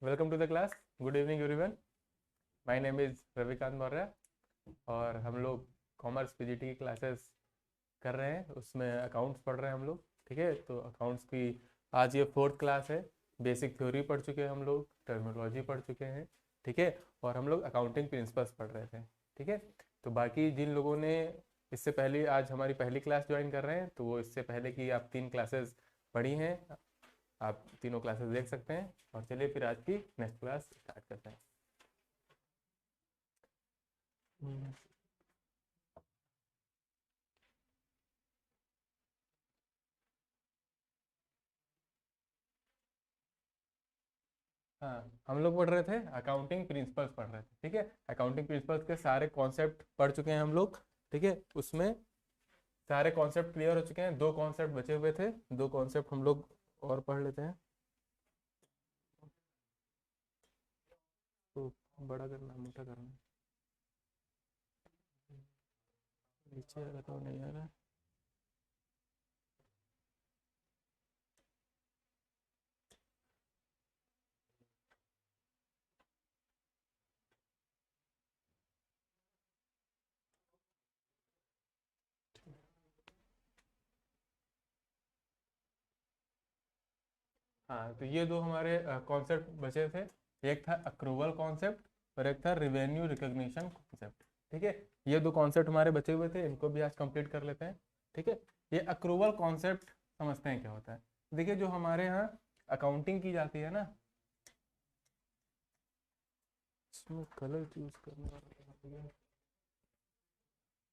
Welcome to the class. Good evening everyone. My name is Ravikant Maurya और हम लोग commerce PGT की क्लासेस कर रहे हैं, उसमें अकाउंट्स पढ़ रहे हैं हम लोग. ठीक है, तो अकाउंट्स की आज ये 4th क्लास है. बेसिक थ्योरी पढ़ चुके हैं हम लोग, टर्मिनोलॉजी पढ़ चुके हैं. ठीक है, और हम लोग अकाउंटिंग प्रिंसिपल्स पढ़ रहे थे. ठीक है, तो बाकी जिन लोगों ने इससे पहले आज हमारी पहली क्लास ज्वाइन कर रहे हैं, तो वो इससे पहले की आप 3 क्लासेस पढ़ी हैं, आप तीनों क्लासेस देख सकते हैं. और चलिए फिर आज की नेक्स्ट क्लास स्टार्ट करते हैं. हाँ, हम लोग पढ़ रहे थे अकाउंटिंग प्रिंसिपल्स पढ़ रहे थे. ठीक है, अकाउंटिंग प्रिंसिपल्स के सारे कॉन्सेप्ट पढ़ चुके हैं हम लोग. ठीक है, उसमें सारे कॉन्सेप्ट क्लियर हो चुके हैं. 2 कॉन्सेप्ट बचे हुए थे, 2 कॉन्सेप्ट हम लोग और पढ़ लेते हैं. तो बड़ा करना, मोटा करना, नीचे आ रहा था नहीं आ रहा. हाँ, तो ये 2 हमारे कॉन्सेप्ट बचे थे. एक था अक्रूवल कॉन्सेप्ट और एक था रिवेन्यू रिकॉग्निशन कॉन्सेप्ट. ठीक है, ये 2 कॉन्सेप्ट हमारे बचे हुए थे, इनको भी आज कंप्लीट कर लेते हैं. ठीक है, ये अक्रूवल कॉन्सेप्ट समझते हैं क्या होता है. देखिए, जो हमारे यहाँ अकाउंटिंग की जाती है ना, इसमें कलर चूज करना,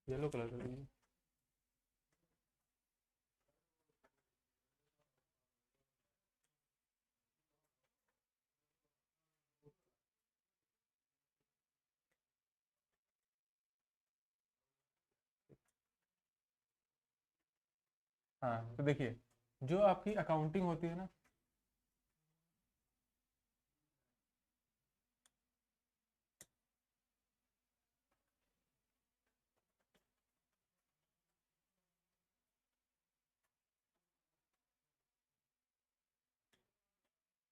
येलो कलर कर दीजिए. हाँ, तो देखिए, जो आपकी अकाउंटिंग होती है ना,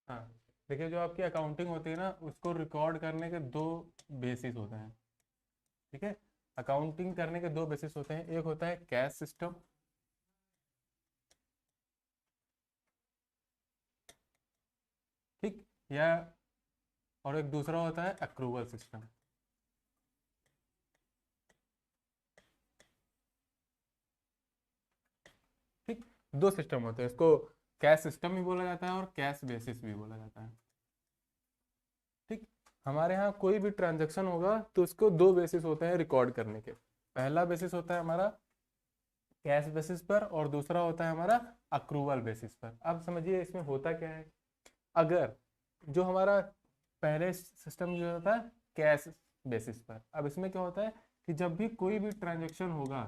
हाँ, देखिए, जो आपकी अकाउंटिंग होती है ना, उसको रिकॉर्ड करने के 2 बेसिस होते हैं. ठीक है, अकाउंटिंग करने के 2 बेसिस होते हैं. एक होता है कैश सिस्टम, ठीक, या और एक दूसरा होता है अक्रूवल सिस्टम. ठीक, 2 सिस्टम होते हैं. इसको कैश सिस्टम भी बोला जाता है और कैश बेसिस भी बोला जाता है. ठीक, हमारे यहाँ कोई भी ट्रांजैक्शन होगा तो उसको 2 बेसिस होते हैं रिकॉर्ड करने के. पहला बेसिस होता है हमारा कैश बेसिस पर और दूसरा होता है हमारा अक्रूवल बेसिस पर. अब समझिए इसमें होता क्या है. अगर जो हमारा पहले सिस्टम जो होता है कैश बेसिस पर, अब इसमें क्या होता है कि जब भी कोई भी ट्रांजैक्शन होगा,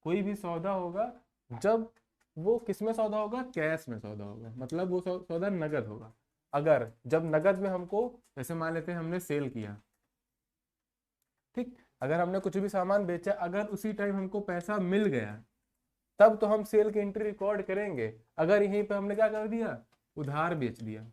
कोई भी सौदा होगा, जब वो किस में सौदा होगा, कैश में सौदा होगा, मतलब वो सौदा नगद होगा. अगर जब नगद में हमको, जैसे मान लेते हैं हमने सेल किया, ठीक, अगर हमने कुछ भी सामान बेचा, अगर उसी टाइम हमको पैसा मिल गया, तब तो हम सेल की एंट्री रिकॉर्ड करेंगे. अगर यहीं पे हमने क्या कर दिया, उधार बेच दिया,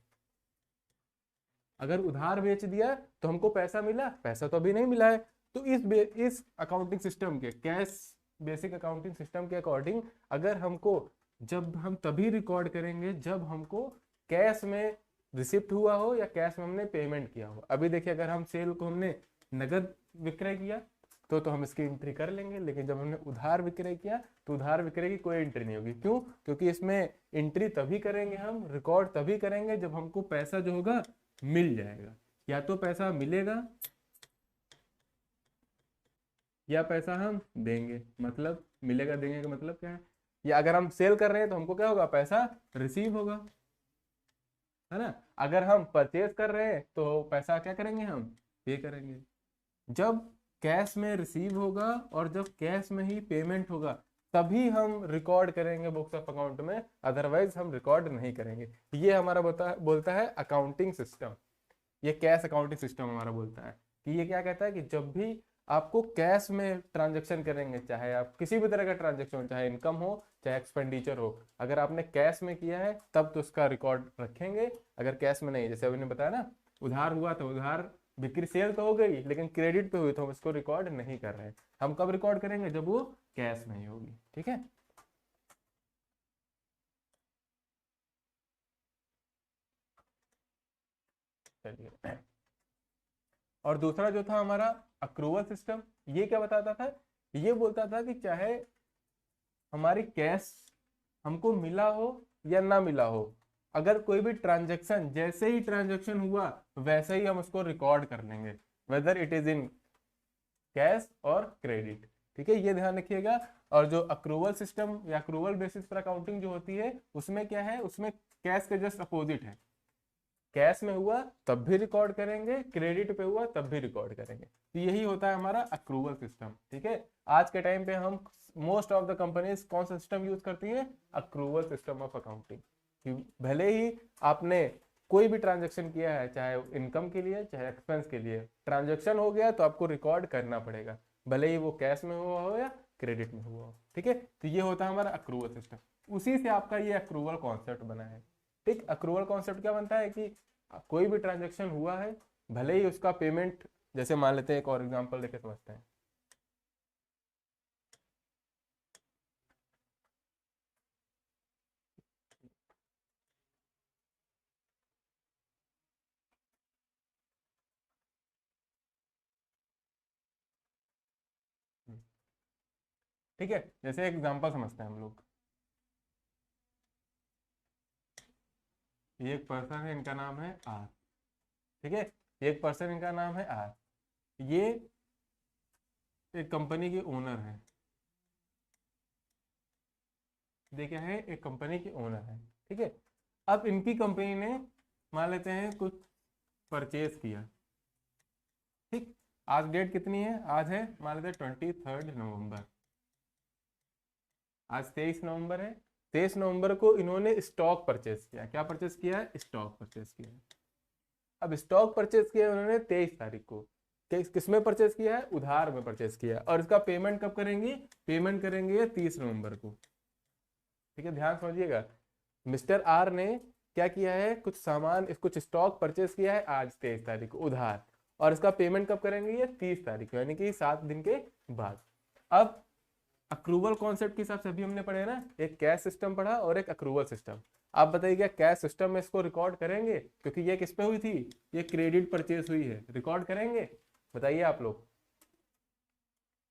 अगर उधार बेच दिया तो हमको पैसा मिला, पैसा तो अभी नहीं मिला है. तो इस अकाउंटिंग सिस्टम के, कैश बेसिक अकाउंटिंग सिस्टम के अकॉर्डिंग, अगर हमको, जब हम तभी रिकॉर्ड करेंगे जब हमको कैश में रिसिप्ट हुआ हो या कैश में हमने पेमेंट किया हो. अभी देखिए, अगर हम सेल को हमने नगद विक्रय किया तो हम इसकी एंट्री कर लेंगे, लेकिन जब हमने उधार विक्रय किया तो उधार विक्रय की कोई एंट्री नहीं होगी. क्यों? क्योंकि इसमें एंट्री तभी करेंगे, हम रिकॉर्ड तभी करेंगे जब हमको पैसा जो होगा मिल जाएगा. या तो पैसा मिलेगा या पैसा हम देंगे. मतलब मिलेगा देंगे का मतलब क्या है, या अगर हम सेल कर रहे हैं तो हमको क्या होगा, पैसा रिसीव होगा, है ना. अगर हम परचेज कर रहे हैं तो पैसा क्या करेंगे, हम पे करेंगे. जब कैश में रिसीव होगा और जब कैश में ही पेमेंट होगा, तभी हम रिकॉर्ड करेंगे बुक्स ऑफ अकाउंट में, अदरवाइज हम रिकॉर्ड नहीं करेंगे. ये हमारा बोलता है अकाउंटिंग सिस्टम. ये कैश अकाउंटिंग सिस्टम हमारा बोलता है कि ये क्या कहता है कि जब भी आपको कैश में ट्रांजेक्शन करेंगे, चाहे आप किसी भी तरह का ट्रांजेक्शन हो, चाहे इनकम हो चाहे एक्सपेंडिचर हो, अगर आपने कैश में किया है तब तो उसका रिकॉर्ड रखेंगे। अगर कैश में नहीं, जैसे अभी ने बताया ना, उधार हुआ तो उधार बिक्री सेल तो हो गई लेकिन क्रेडिट पे हुई तो हम इसको रिकॉर्ड नहीं कर रहे हैं। हम कब रिकॉर्ड करेंगे, जब वो कैश में ही होगी। ठीक है, चलिए। और दूसरा जो था हमारा अक्रूवल सिस्टम, ये क्या बताता था, ये बोलता था कि चाहे हमारी कैश हमको मिला हो या ना मिला हो, अगर कोई भी ट्रांजैक्शन, जैसे ही ट्रांजैक्शन हुआ वैसे ही हम उसको रिकॉर्ड कर लेंगे, whether it is in cash और क्रेडिट। ठीक है, ये ध्यान रखिएगा। और जो अक्रूवल सिस्टम या अक्रूवल बेसिस पर अकाउंटिंग जो होती है, उसमें क्या है, उसमें कैश के जस्ट अपोजिट है। कैश में हुआ तब भी रिकॉर्ड करेंगे, क्रेडिट पे हुआ तब भी रिकॉर्ड करेंगे। तो यही होता है हमारा अक्रूवल सिस्टम। ठीक है, आज के टाइम पे हम मोस्ट ऑफ द कंपनीज कौन सा सिस्टम यूज करती हैं, अक्रूवल सिस्टम ऑफ अकाउंटिंग। कि भले ही आपने कोई भी ट्रांजेक्शन किया है, चाहे इनकम के लिए चाहे एक्सपेंस के लिए, ट्रांजेक्शन हो गया तो आपको रिकॉर्ड करना पड़ेगा, भले ही वो कैश में हुआ हो या क्रेडिट में हुआ हो। ठीक है, तो ये होता है हमारा अक्रूवल सिस्टम, उसी से आपका ये अक्रूवल कॉन्सेप्ट बना है। ठीक, अक्रूवल कॉन्सेप्ट क्या बनता है कि कोई भी ट्रांजेक्शन हुआ है, भले ही उसका पेमेंट, जैसे मान लेते हैं एक और एग्जांपल लेके समझते हैं। ठीक है, जैसे एग्जांपल समझते हैं हम लोग। ये एक पर्सन है, इनका नाम है आर। ठीक है, एक पर्सन, इनका नाम है आर, ये एक कंपनी के ओनर है। ये क्या है, एक कंपनी के ओनर है। ठीक है, अब इनकी कंपनी ने मान लेते हैं कुछ परचेज किया। ठीक, आज डेट कितनी है, आज है मान लेते हैं 23 नवंबर। आज 23 नवंबर है। 23 नवंबर को इन्होंने स्टॉक परचेज किया। क्या परचेज किया है, स्टॉक परचेज किया है। अब स्टॉक परचेज किया है उन्होंने 23 तारीख को। किसमें परचेज किया है, उधार में परचेज किया है। और इसका पेमेंट कब करेंगे, पेमेंट करेंगे 30 नवंबर को। ठीक है, ध्यान समझिएगा। मिस्टर आर ने क्या किया है, कुछ सामान, कुछ स्टॉक परचेज किया है आज 23 तारीख को उधार, और इसका पेमेंट कब करेंगे, ये 30 तारीख को, यानी कि 7 दिन के बाद। अब अक्रूवल कॉन्सेप्ट के हिसाब से अभी हमने पढ़े ना, एक कैश सिस्टम पढ़ा और एक अक्रूवल सिस्टम। आप बताइए क्या कैश सिस्टम में इसको रिकॉर्ड करेंगे, क्योंकि ये किस पे हुई थी, ये क्रेडिट परचेज हुई है, रिकॉर्ड करेंगे, बताइए आप लोग।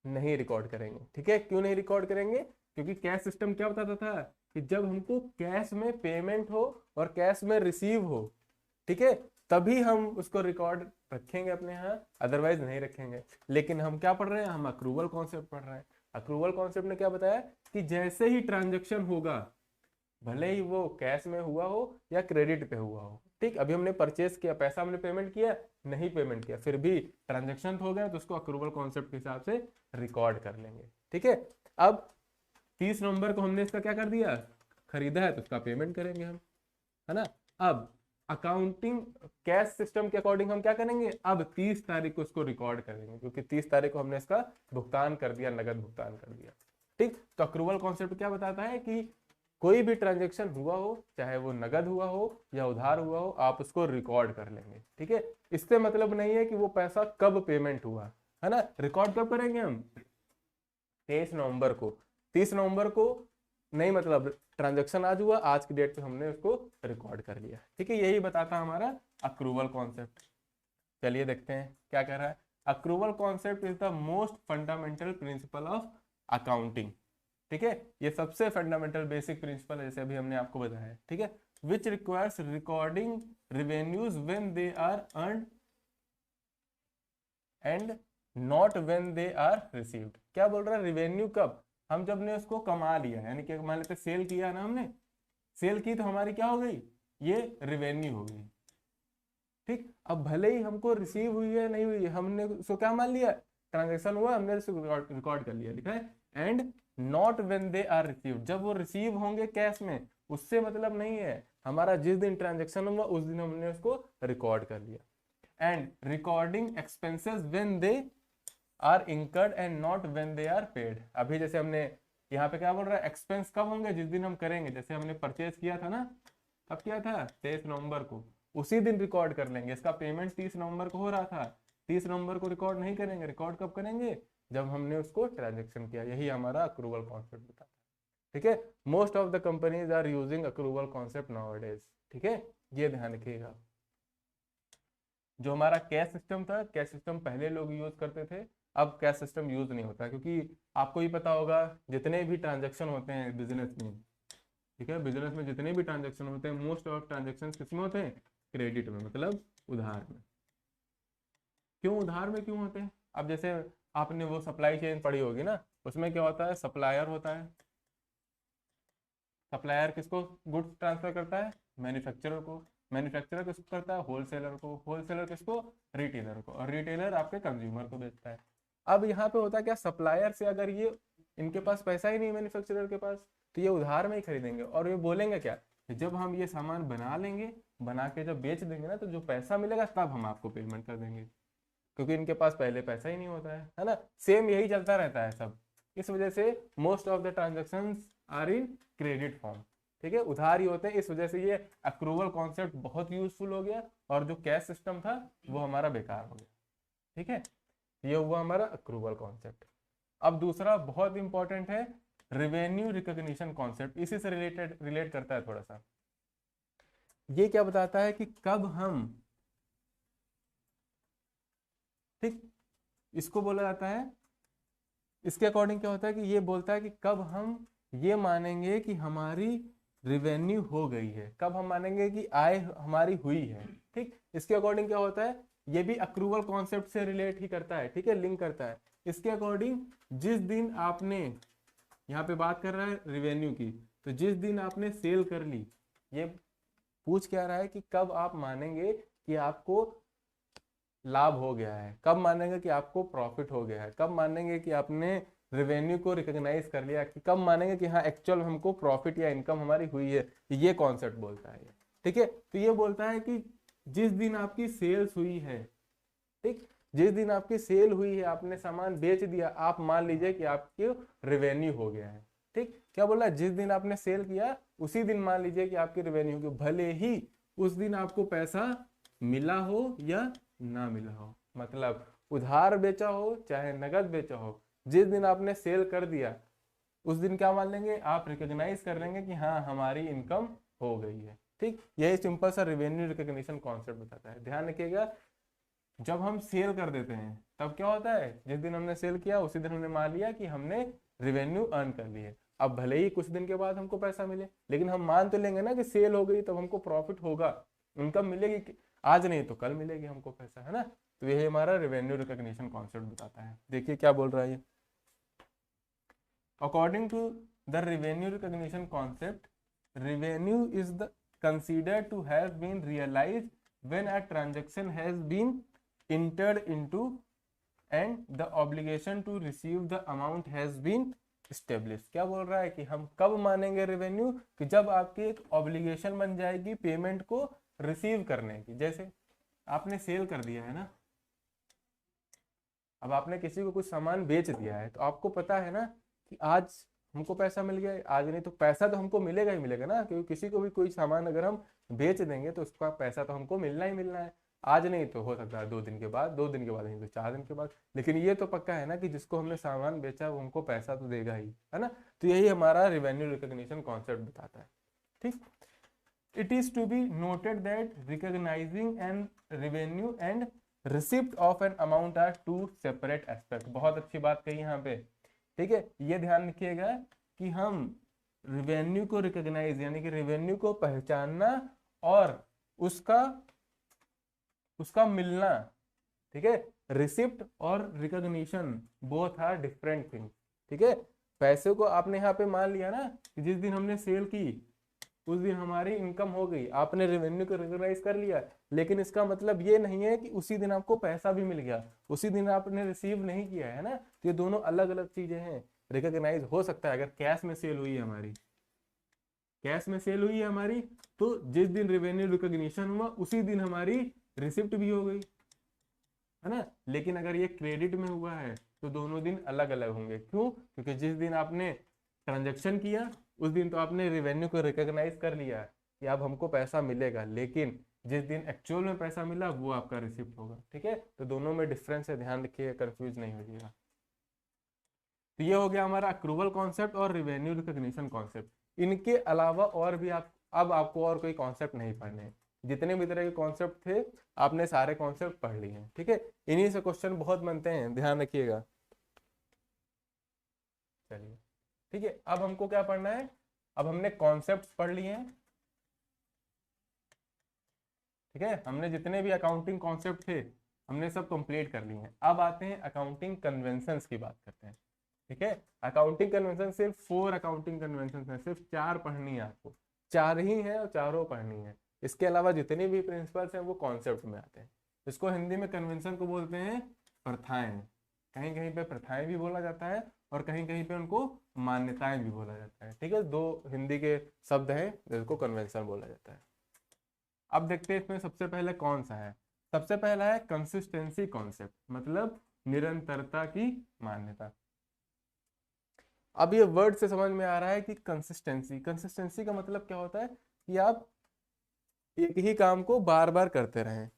नहीं रिकॉर्ड करेंगे। ठीक है, क्यों नहीं रिकॉर्ड करेंगे, क्योंकि कैश सिस्टम क्या बताता था कि जब हमको कैश में पेमेंट हो और कैश में रिसीव हो, ठीक है, तभी हम उसको रिकॉर्ड रखेंगे अपने यहाँ, अदरवाइज नहीं रखेंगे। लेकिन हम क्या पढ़ रहे हैं, हम अक्रूवल कॉन्सेप्ट पढ़ रहे हैं। अक्रूवल कॉन्सेप्ट ने क्या बताया कि जैसे ही ट्रांजेक्शन होगा, भले ही वो कैश में हुआ हो या क्रेडिट पे हुआ हो। ठीक, अभी हमने परचेस किया, पैसा हमने पेमेंट किया, नहीं पेमेंट किया, फिर भी ट्रांजेक्शन हो गया तो उसको अक्रूवल कॉन्सेप्ट के हिसाब से रिकॉर्ड कर लेंगे। ठीक है, अब 30 नवंबर को हमने इसका क्या कर दिया, खरीदा है तो उसका पेमेंट करेंगे हम, है ना। अब अकाउंटिंग कैश सिस्टम के अकॉर्डिंग हम क्या करेंगे, अब 30 तारीख को इसको रिकॉर्ड करेंगे, क्योंकि 30 तारीख को हमने इसका भुगतान कर दिया, नगद भुगतान कर दिया। ठीक, तो अक्रूवल कॉन्सेप्ट क्या बताता है कि कोई भी ट्रांजेक्शन हुआ हो, चाहे वो नगद हुआ हो या उधार हुआ हो, आप उसको रिकॉर्ड कर लेंगे। ठीक है, इससे मतलब नहीं है कि वो पैसा कब पेमेंट हुआ, है ना। रिकॉर्ड कब करेंगे हम, 23 नवंबर को। 30 नवंबर को नहीं, मतलब ट्रांजेक्शन आज हुआ, आज की डेट पे हमने उसको रिकॉर्ड कर लिया। ठीक है, यही बताता हमारा अक्रूवल कॉन्सेप्ट। चलिए देखते हैं क्या कह रहा है। Accrual concept is the most fundamental principle of accounting. ठीक है, ये सबसे फंडामेंटल बेसिक प्रिंसिपल है, जैसे अभी हमने आपको बताया है। ठीक है, which requires recording revenues when they are earned and not when they are received. क्या बोल रहा है, रिवेन्यू कब, हम जब ने उसको कमा लिया, यानी कि मान लेते सेल किया ना हमने, सेल की तो हमारी क्या हो गई, ये रिवेन्यू हो गई। ठीक, अब भले ही हमको रिसीव हुई है नहीं हुई है, हमने उसको क्या मान लिया, ट्रांजेक्शन हुआ, हमने उसको रिकॉर्ड कर लिया, लिखा है and not when they are received, जब वो रिसीव होंगे कैश में, उससे मतलब नहीं है, हमारा जिस दिन ट्रांजेक्शन हुआ उस दिन हमने उसको रिकॉर्ड कर लिया। And recording expenses when they are incurred and not when they are paid. अभी जैसे हमने यहाँ पे क्या बोल रहा है, एक्सपेंस कब होंगे, जिस दिन हम करेंगे। जैसे हमने परचेज किया था ना, कब किया था, 23 नवंबर को, उसी दिन रिकॉर्ड कर लेंगे। इसका पेमेंट 30 नवंबर को हो रहा था, 30 नवंबर को रिकॉर्ड नहीं करेंगे। रिकॉर्ड कब करेंगे, जब हमने उसको ट्रांजेक्शन किया। यही हमारा अक्रूवल कॉन्सेप्ट बताता है। ठीक है, most of the companies are using accrual concept nowadays. ठीक है, ये ध्यान रखिएगा। जो हमारा कैश सिस्टम था, कैश सिस्टम पहले लोग यूज करते थे, अब कैश सिस्टम यूज नहीं होता, क्योंकि आपको ही पता होगा जितने भी ट्रांजेक्शन होते हैं बिजनेस में, ठीक है, बिजनेस में जितने भी ट्रांजेक्शन होते हैं, मोस्ट ऑफ ट्रांजेक्शन किस में होते हैं, क्रेडिट में, मतलब उधार में। क्यों उधार में क्यों होते हैं? अब जैसे आपने वो सप्लाई चेन पढ़ी होगी ना, उसमें क्या होता है, सप्लायर होता है। सप्लायर किसको गुड्स ट्रांसफर करता है, मैन्युफैक्चरर को। मैन्युफैक्चरर किसको करता है, होलसेलर को। होलसेलर किसको, रिटेलर को। और रिटेलर आपके कंज्यूमर को बेचता है। अब यहाँ पे होता है क्या, सप्लायर से अगर ये, इनके पास पैसा ही नहीं मैन्युफैक्चरर के पास, तो ये उधार में ही खरीदेंगे। और ये बोलेंगे क्या, कि जब हम ये सामान बना लेंगे, बना के जब बेच देंगे ना, तो जो पैसा मिलेगा तब हम आपको पेमेंट कर देंगे, क्योंकि इनके पास पहले पैसा ही नहीं होता है ना। सेम यही चलता रहता है सब। इस वजह से most of the transactions are in credit form. ठीक है, उधार ही होते हैं। इस वजह से ये अक्रूवल कॉन्सेप्ट बहुत यूजफुल हो गया, और जो कैश सिस्टम था वो हमारा बेकार हो गया। ठीक है, ये हुआ हमारा अक्रूवल कॉन्सेप्ट। अब दूसरा बहुत इंपॉर्टेंट है, रेवेन्यू रिकॉग्निशन कॉन्सेप्ट। इसी से रिलेट करता है थोड़ा सा। ये क्या बताता है कि कब हम, ठीक, इसको बोला जाता है, इसके अकॉर्डिंग क्या होता है कि ये बोलता है कि कब हम ये मानेंगे कि हमारी रिवेन्यू हो गई है, कब हम मानेंगे कि आय हमारी हुई है। ठीक, इसके अकॉर्डिंग क्या होता है, ये भी अक्रूवल कॉन्सेप्ट से रिलेट ही करता है। ठीक है, लिंक करता है। इसके अकॉर्डिंग जिस दिन आपने, यहाँ पे बात कर रहा है रिवेन्यू की, तो जिस दिन आपने सेल कर ली, ये पूछ क्या रहा है कि कब आप मानेंगे कि आपको लाभ हो गया है, कब मानेंगे कि आपको प्रॉफिट हो गया है, कब मानेंगे कि आपने रेवेन्यू को रिकॉग्नाइज कर लिया, कि कब मानेंगे कि हाँ एक्चुअल हमको प्रॉफिट या इनकम हमारी हुई है। ये कॉन्सेप्ट बोलता है। ठीक है, तो ये बोलता है कि जिस दिन आपकी सेल्स हुई है, ठीक, जिस दिन आपकी सेल हुई है, आपने सामान बेच दिया, आप मान लीजिए कि आपके रेवेन्यू हो गया है। ठीक, क्या बोला, जिस दिन आपने सेल किया उसी दिन मान लीजिए कि आपकी रेवेन्यू होगी, भले ही उस दिन आपको पैसा मिला हो या ना मिला हो। मतलब उधार बेचा हो चाहे नगद बेचा हो, जिस दिन आपने सेल कर दिया उस दिन क्या मान लेंगे, आप रिकॉग्नाइज कर लेंगे कि हाँ हमारी इनकम हो गई है। ठीक, यही सिंपल सा रेवेन्यू रिकॉग्निशन कॉन्सेप्ट बताता है। ध्यान रखिएगा, जब हम सेल कर देते हैं तब क्या होता है, जिस दिन हमने सेल किया उसी दिन हमने मान लिया कि हमने रेवेन्यू अर्न कर ली है। अब भले ही कुछ दिन के बाद हमको पैसा मिले, लेकिन हम मान तो लेंगे ना कि सेल हो गई, तब हमको प्रॉफिट होगा, इनकम मिलेगी, आज नहीं तो कल मिलेगी हमको पैसा, है ना। तो यही हमारा रेवेन्यू रिकॉग्निशन कॉन्सेप्ट बताता है। देखिए क्या बोल रहा है ये, according to the revenue recognition concept, revenue is the considered to have been realized when a transaction has been entered into and the obligation to receive the amount has been established। क्या बोल रहा है कि हम कब मानेंगे revenue, कि जब आपकी एक ऑब्लिगेशन बन जाएगी पेमेंट को रिसीव करने की। जैसे आपने सेल कर दिया है ना, अब आपने किसी को कुछ सामान बेच दिया है, तो आपको पता है ना कि आज हमको पैसा मिल गया, आज नहीं तो पैसा तो हमको मिलेगा ही मिलेगा ना, क्योंकि किसी को भी कोई सामान अगर हम बेच देंगे तो उसका पैसा तो हमको मिलना ही मिलना है। आज नहीं तो हो सकता है 2 दिन के बाद, 2 दिन के बाद नहीं तो 4 दिन के बाद, लेकिन ये तो पक्का है ना कि जिसको हमने सामान बेचा वो हमको पैसा तो देगा ही, है ना। तो यही हमारा रेवेन्यू रिकॉग्निशन कॉन्सेप्ट बताता है। ठीक, it is to be noted that recognising and revenue and receipt of an amount are two separate aspect. बहुत अच्छी बात कही यहाँ पे। ठीक है, ये ध्यान रखिएगा कि हम रेवेन्यू को रिकॉग्नाइज यानी कि रेवेन्यू को पहचानना और उसका मिलना, ठीक है, रिसिप्ट और recognition both are different thing. ठीक है, पैसे को आपने यहाँ पे मान लिया ना कि जिस दिन हमने सेल की उस दिन हमारी इनकम हो गई, आपने रेवेन्यू को रिकॉग्नाइज कर लिया, लेकिन इसका मतलब ये नहीं है कि उसी दिन आपको पैसा भी मिल गया, उसी दिन आपने रिसीव नहीं किया है ना। तो ये दोनों अलग अलग चीजें हैं। रिकॉग्नाइज हो सकता है अगर कैश में सेल हुई है हमारी, कैश में सेल हुई है हमारी, तो जिस दिन रेवेन्यू रिकॉग्निशन हुआ उसी दिन हमारी रिसिप्ट भी हो गई, है ना। लेकिन अगर ये क्रेडिट में हुआ है तो दोनों दिन अलग अलग होंगे। क्यों? क्योंकि जिस दिन आपने ट्रांजेक्शन किया उस दिन तो आपने रेवेन्यू को रिकॉग्नाइज कर लिया कि अब हमको पैसा मिलेगा, लेकिन जिस दिन एक्चुअल में पैसा मिला वो आपका रिसिप्ट होगा। ठीक है, तो दोनों में डिफरेंस है, ध्यान रखिएगा, कंफ्यूज नहीं होइएगा। तो ये हो गया हमारा अक्रूवल कॉन्सेप्ट और रेवेन्यू रिकॉग्निशन कॉन्सेप्ट। इनके अलावा और भी आप अब आपको और कोई कॉन्सेप्ट नहीं पढ़ने हैं। जितने भी तरह के कॉन्सेप्ट थे आपने सारे कॉन्सेप्ट पढ़ लिए हैं। ठीक है, इन्हीं से क्वेश्चन बहुत बनते हैं, ध्यान रखिएगा। चलिए ठीक है, अब हमको क्या पढ़ना है? अब हमने कॉन्सेप्ट पढ़ लिए हैं। ठीक है, हमने जितने भी अकाउंटिंग कॉन्सेप्ट थे हमने सब कंप्लीट कर लिए हैं। अब आते हैं अकाउंटिंग कन्वेंशंस की बात करते हैं। ठीक है, अकाउंटिंग कन्वेंशन सिर्फ 4 अकाउंटिंग कन्वेंशन है, सिर्फ 4 पढ़नी है आपको, 4 ही है और चारों पढ़नी है। इसके अलावा जितने भी प्रिंसिपल्स हैं वो कॉन्सेप्ट में आते हैं। इसको हिंदी में कन्वेंशन को बोलते हैं प्रथाएं। कहीं कहीं पे प्रथाएं भी बोला जाता है और कहीं कहीं पे उनको मान्यताएं भी बोला जाता है। ठीक है, 2 हिंदी के शब्द हैं जिसको कन्वेंशन बोला जाता है। अब देखते हैं इसमें सबसे पहले कौन सा है। सबसे पहला है कंसिस्टेंसी कॉन्सेप्ट, मतलब निरंतरता की मान्यता। अब ये वर्ड से समझ में आ रहा है कि कंसिस्टेंसी, कंसिस्टेंसी का मतलब क्या होता है कि आप एक ही काम को बार बार करते रहें।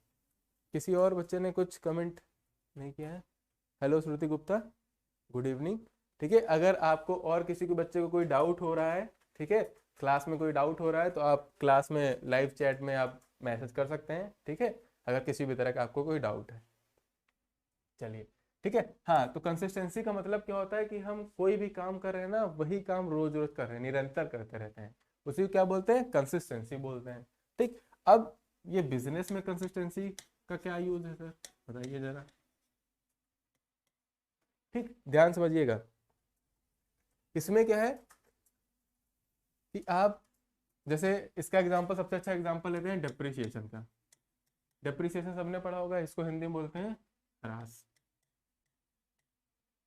किसी और बच्चे ने कुछ कमेंट नहीं किया है? हेलो श्रुति गुप्ता, गुड इवनिंग। ठीक है, अगर आपको और किसी को बच्चे को कोई डाउट हो रहा है, ठीक है, क्लास में कोई डाउट हो रहा है तो आप क्लास में लाइव चैट में आप मैसेज कर सकते हैं। ठीक है, अगर किसी भी तरह का आपको कोई डाउट है। चलिए ठीक है, हाँ, तो कंसिस्टेंसी का मतलब क्या होता है कि हम कोई भी काम कर रहे हैं ना, वही काम रोज रोज कर रहे हैं, निरंतर करते रहते हैं, उसी को क्या बोलते हैं? कंसिस्टेंसी बोलते हैं। ठीक, अब ये बिजनेस में कंसिस्टेंसी का क्या यूज है सर, बताइए जरा। ठीक, ध्यान समझिएगा। इसमें क्या है कि आप जैसे इसका एग्जांपल, सबसे अच्छा एग्जांपल लेते हैं डेप्रिसिएशन का। डेप्रिसिएशन सबने पढ़ा होगा, इसको हिंदी में बोलते हैं ह्रास।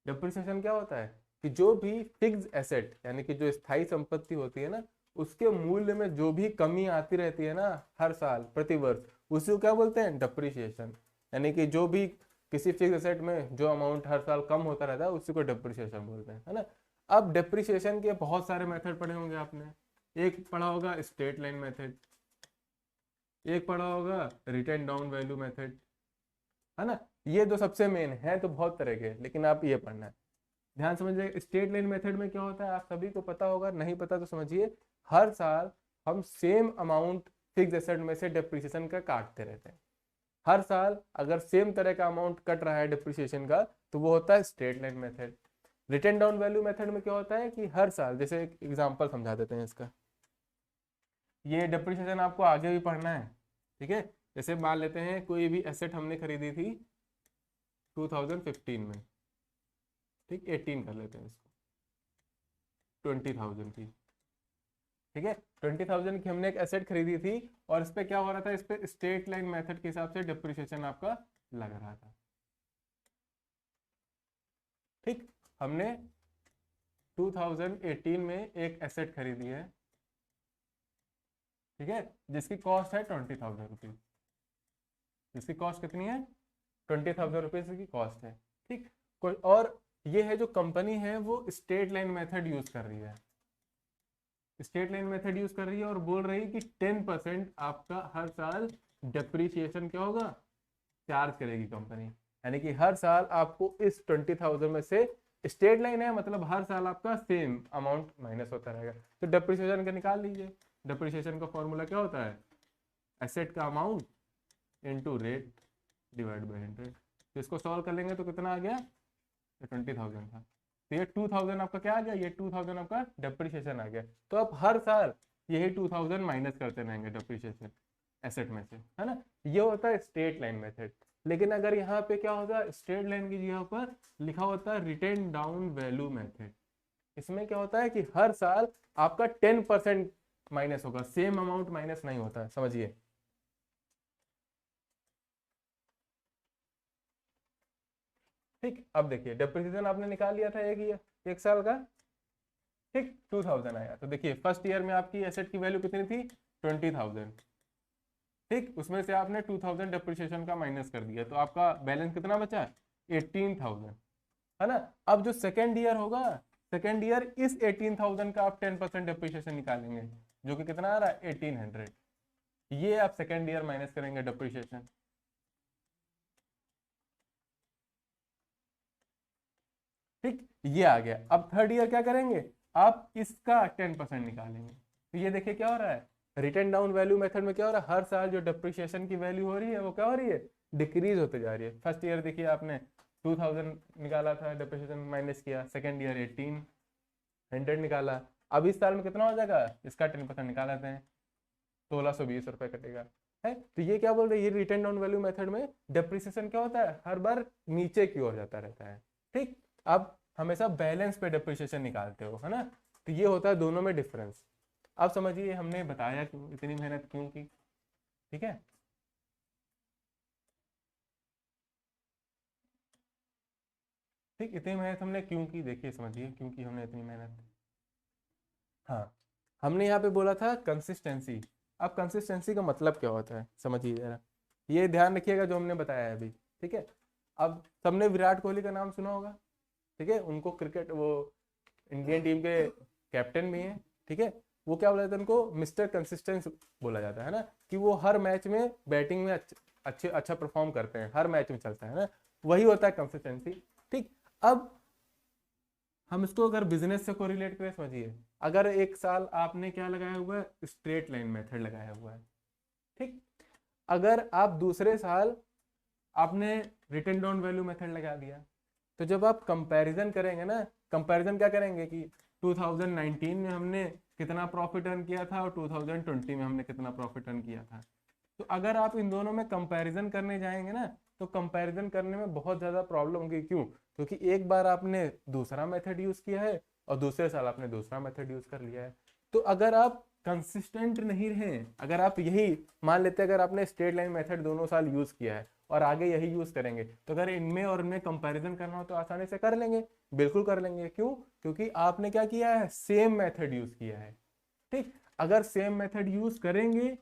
डेप्रिसिएशन क्या होता है कि जो भी फिक्स एसेट यानी कि जो स्थायी संपत्ति होती है ना, उसके मूल्य में जो भी कमी आती रहती है ना हर साल प्रति वर्ष, उसी को क्या बोलते हैं? डेप्रिसिएशन। यानी कि जो भी किसी फिक्स एसेट में जो अमाउंट हर साल कम होता रहता है उसी को डेप्रिसिएशन बोलते हैं, है ना। अब डेप्रिसिएशन के बहुत सारे मेथड पढ़े होंगे आपने। एक पढ़ा होगा स्ट्रेट लाइन मेथड, एक पढ़ा होगा रिटर्न डाउन वैल्यू मेथड, है ना। ये दो सबसे मेन है, तो बहुत तरह के, लेकिन आप ये पढ़ना है, ध्यान समझिए। स्ट्रेट लाइन मेथड में क्या होता है आप सभी को पता होगा, नहीं पता तो समझिए। हर साल हम सेम अमाउंट फिक्स एसेट में से डेप्रिसिएशन का काटते रहते हैं। हर साल अगर सेम तरह का अमाउंट कट रहा है डेप्रिसिएशन का तो वो होता है straight line method. Return down value method में क्या होता है कि हर साल, जैसे एक एग्जांपल समझा देते हैं इसका, ये डेप्रिसिएशन आपको आगे भी पढ़ना है। ठीक है, जैसे मान लेते हैं कोई भी एसेट हमने खरीदी थी 2015 में, ठीक, 18 कर लेते हैं इसको, 20,000 की। ठीक है, 20,000 की हमने एक एसेट खरीदी थी और इस पे क्या हो रहा था, इस पे स्ट्रेट लाइन मेथड के हिसाब से डेप्रिसिएशन आपका लग रहा था। ठीक, हमने 2018 में एक एसेट खरीदी है, ठीक है, जिसकी कॉस्ट है 20,000 रुपीज। जिसकी कॉस्ट कितनी है? 20,000 रुपीज की कॉस्ट है। ठीक, कोई और ये है जो कंपनी है वो स्ट्रेट लाइन मेथड यूज कर रही है, स्ट्रेट लाइन मेथड यूज कर रही है और बोल रही है कि 10% आपका हर साल डेप्रिसिएशन क्या होगा, चार्ज करेगी कंपनी। यानी कि हर साल आपको इस 20,000 में से, स्ट्रेट लाइन है मतलब हर साल आपका सेम अमाउंट माइनस होता रहेगा। तो डेप्रिसिएशन का निकाल लीजिए। डेप्रिसिएशन का फॉर्मूला क्या होता है? एसेट का amount into rate divide by 100। तो इसको सॉल्व कर लेंगे तो कितना आ गया? 20,000 था, तो ये 2,000 आपका क्या आ गया? ये 2,000 आपका डेप्रिसिएशन आ गया। तो आप हर साल यही 2,000 माइनस करते रहेंगे डेप्रिसिएशन एसेट में से, है ना। ये होता है स्ट्रेट लाइन मेथड। लेकिन अगर यहाँ पे क्या होता है, स्ट्रेट लाइन की जगह पर लिखा होता है रिटर्न डाउन वैल्यू मेथड। इसमें क्या होता है कि हर साल आपका 10% माइनस होगा, सेम अमाउंट माइनस नहीं होता है, समझिए। ठीक, अब देखिए डेप्रिसिएशन आपने निकाल लिया था एक साल का, ठीक, 2,000 आया। तो देखिए फर्स्ट ईयर में आपकी एसेट की वैल्यू कितनी थी? 20,000। ठीक, उसमें से आपने 2,000 डेप्रिसिएशन का माइनस कर दिया तो आपका बैलेंस कितना बचा? 18,000। है ना। अब जो सेकेंड ईयर होगा, सेकेंड ईयर इस 18,000 का आप 10% डिप्रिशिएशन निकालेंगे, जो कि कितना आ रहा है 1800। ये आप सेकेंड ईयर माइनस करेंगे डिप्रिशिएशन। ठीक, ये आ गया। अब थर्ड ईयर क्या करेंगे, आप इसका 10% निकालेंगे। तो ये देखिए क्या हो रहा है, रिटर्न डाउन वैल्यू मेथड में क्या हो रहा है, हर साल जो डिप्रिशिएशन की वैल्यू हो रही है वो क्या हो रही है, डिक्रीज होते जा रही है। फर्स्ट ईयर देखिए आपने 2000 निकाला था डिप्रिशिएशन, माइनस किया, सेकेंड ईयर 1800 निकाला। अब इस साल में कितना हो जाएगा, इसका 10% निकाल लेते हैं, 1620 रुपए कटेगा। है, तो ये क्या बोल रहे हैं, ये रिटर्न डाउन वैल्यू मेथड में डिप्रिसिएशन क्या होता है, हर बार नीचे की ओर जाता रहता है। ठीक, अब हमेशा बैलेंस पे डिप्रिसिएशन निकालते हो, है ना। तो ये होता है दोनों में डिफरेंस। अब समझिए हमने बताया क्यों इतनी मेहनत क्यों की। ठीक है, ठीक, इतनी मेहनत हमने क्यों की, देखिए समझिए क्यों की हमने इतनी मेहनत। हाँ, हमने यहाँ पे बोला था कंसिस्टेंसी। अब कंसिस्टेंसी का मतलब क्या होता है समझिए जरा, ये ध्यान रखिएगा जो हमने बताया है अभी। ठीक है, अब सबने विराट कोहली का नाम सुना होगा। ठीक है, उनको क्रिकेट वो इंडियन टीम के कैप्टन भी हैं। ठीक है, वो क्या बोला जाता है, उनको मिस्टर कंसिस्टेंस बोला जाता है ना, कि वो हर मैच में बैटिंग में अच्छा परफॉर्म करते हैं, हर मैच में चलता है ना, वही होता है कंसिस्टेंसी। ठीक, अब हम इसको अगर बिजनेस से कोरिलेट करें, समझिए अगर एक साल आपने क्या लगाया हुआ है, स्ट्रेट लाइन मेथड लगाया हुआ है। ठीक, अगर आप दूसरे साल आपने रिटर्न डाउन वैल्यू मेथड लगा दिया, तो जब आप कंपैरिजन करेंगे ना, कंपैरिजन क्या करेंगे कि 2019 में हमने कितना प्रॉफिट अर्न किया था और 2020 में हमने कितना प्रॉफिट अर्न किया था। तो अगर आप इन दोनों में कंपैरिजन करने जाएंगे ना, तो कंपैरिजन करने में बहुत ज़्यादा प्रॉब्लम होगी। क्यों, क्योंकि एक बार आपने दूसरा मेथड यूज़ किया है और दूसरे साल आपने दूसरा मेथड यूज़ कर लिया है। तो अगर आप कंसिस्टेंट नहीं रहे, अगर आप यही मान लेते हैं, अगर आपने स्ट्रेट लाइन मेथड दोनों साल यूज़ किया है और आगे यही यूज़ करेंगे, तो अगर इनमें और इनमें कंपैरिजन करना हो तो आसानी से कर लेंगे, बिल्कुल कर लेंगे। क्यों, क्योंकि आपने क्या किया है, सेम मेथड यूज़ किया है। ठीक, अगर सेम मेथड यूज़ करेंगे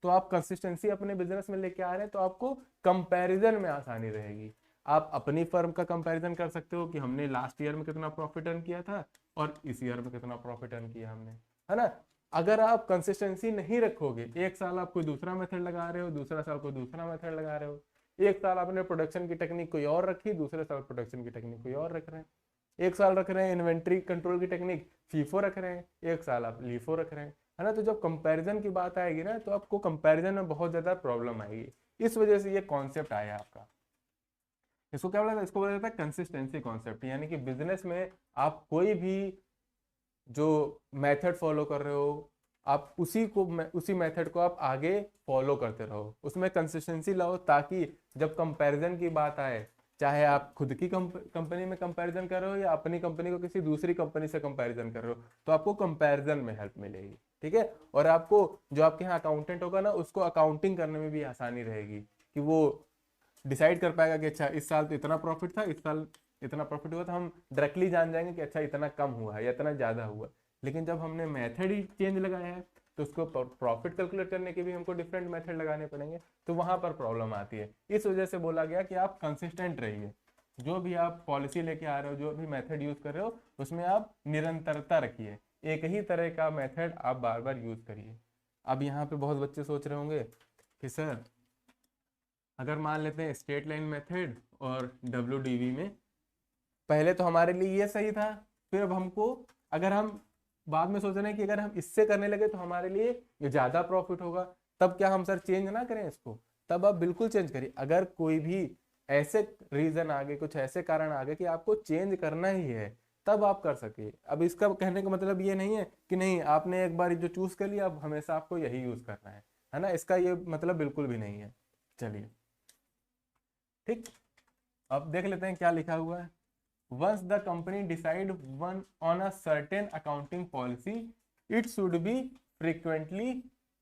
तो आप कंसिस्टेंसी अपने बिजनेस में लेके आ रहे हैं, तो आपको कंपैरिजन में आसानी रहेगी। आप अपनी फर्म का कंपैरिजन कर सकते हो कि हमने लास्ट ईयर में कितना प्रॉफिट अर्न किया था और इस ईयर में कितना प्रॉफिट अर्न किया हमने, है ना। अगर आप कंसिस्टेंसी नहीं रखोगे, एक साल आप कोई दूसरा मेथड लगा रहे हो, दूसरा साल कोई दूसरा मेथड लगा रहे हो, एक साल आपने प्रोडक्शन की टेक्निक कोई और रखी, दूसरे साल प्रोडक्शन की टेक्निक कोई और रख रहे हैं, एक साल रख रहे हैं इन्वेंट्री कंट्रोल की टेक्निक फीफो रख रहे हैं, एक साल आप लीफो रख रहे हैं, है ना। तो जब कंपैरिजन की बात आएगी ना, तो आपको कंपैरिजन में बहुत ज्यादा प्रॉब्लम आएगी। इस वजह से ये कॉन्सेप्ट आया आपका। इसको क्या बोला जाता है, इसको बोला जाता है कंसिस्टेंसी कॉन्सेप्ट। यानी कि बिजनेस में आप कोई भी जो मेथड फॉलो कर रहे हो, आप उसी मेथड को आप आगे फॉलो करते रहो, उसमें कंसिस्टेंसी लाओ, ताकि जब कंपैरिजन की बात आए, चाहे आप खुद की कंपनी में कंपैरिजन कर रहे हो या अपनी कंपनी को किसी दूसरी कंपनी से कंपैरिजन कर रहे हो, तो आपको कंपैरिजन में हेल्प मिलेगी। ठीक है, और आपको जो आपके यहाँ अकाउंटेंट होगा ना, उसको अकाउंटिंग करने में भी आसानी रहेगी, कि वो डिसाइड कर पाएगा कि अच्छा इस साल तो इतना प्रॉफिट था, इस साल इतना प्रॉफिट हुआ, तो हम डायरेक्टली जान जाएंगे कि अच्छा इतना कम हुआ है या इतना ज़्यादा हुआ। लेकिन जब हमने मेथड ही चेंज लगाया है, तो उसको प्रॉफिट कैलकुलेट करने के भी हमको डिफरेंट मेथड लगाने पड़ेंगे, तो वहां पर प्रॉब्लम आती है। इस वजह से बोला गया कि आप कंसिस्टेंट रहिए, जो भी आप पॉलिसी लेके आ रहे हो, जो भी मेथड यूज कर रहे हो, उसमें आप निरंतरता रखिए, एक ही तरह का मेथड आप बार बार यूज करिए। अब यहाँ पे बहुत बच्चे सोच रहे होंगे कि सर, अगर मान लेते हैं स्ट्रेट लाइन मेथड और WDV में, पहले तो हमारे लिए ये सही था, फिर अब हमको, अगर हम बाद में सोच रहे हैं कि अगर हम इससे करने लगे तो हमारे लिए ये ज्यादा प्रॉफिट होगा, तब क्या हम सर चेंज ना करें इसको। तब आप बिल्कुल चेंज करिए। अगर कोई भी ऐसे रीजन आ गए, कुछ ऐसे कारण आ गए कि आपको चेंज करना ही है, तब आप कर सके। अब इसका कहने का मतलब ये नहीं है कि नहीं, आपने एक बार जो चूज कर लिया अब हमेशा आपको यही यूज करना है ना, इसका ये मतलब बिल्कुल भी नहीं है। चलिए, ठीक, अब देख लेते हैं क्या लिखा हुआ है। Once the company decide one on a certain accounting policy, it should be frequently,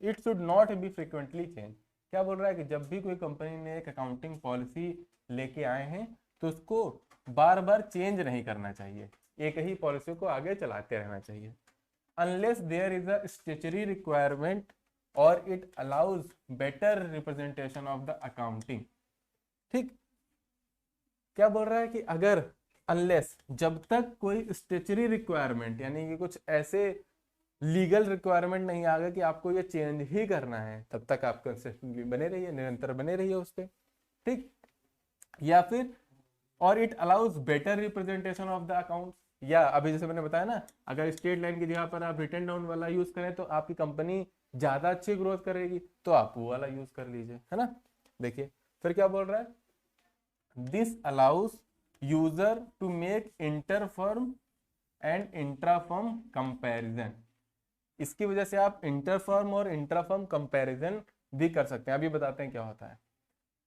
it should not be frequently changed। क्या बोल रहा है कि जब भी कोई कंपनी ने एक अकाउंटिंग पॉलिसी लेके आए हैं, तो उसको बार बार चेंज नहीं करना चाहिए, एक ही पॉलिसी को आगे चलाते रहना चाहिए। Unless there is a statutory requirement और it allows better representation of the accounting. ठीक, क्या बोल रहा है कि अगर अनलेस, जब तक कोई स्टेचुरी रिक्वायरमेंट यानी कि कुछ ऐसे लीगल रिक्वायरमेंट नहीं आ गया कि आपको ये चेंज ही करना है, तब तक आप कंसिस्टेंटली बने रहिए, निरंतर बने रहिए उस पर। ठीक, या फिर और it allows better representation of the account, या अभी जैसे मैंने बताया ना, अगर स्ट्रेट लाइन की जगह पर आप रिटन डाउन वाला यूज करें तो आपकी कंपनी ज्यादा अच्छी ग्रोथ करेगी, तो आप वो वाला यूज कर लीजिए, है ना। देखिए फिर क्या बोल रहा है, this allows user to make inter firm and intra firm comparison. इसकी वजह से आप इंटर फर्म और इंट्रा फर्म कंपेरिजन भी कर सकते हैं। अभी बताते हैं क्या होता है।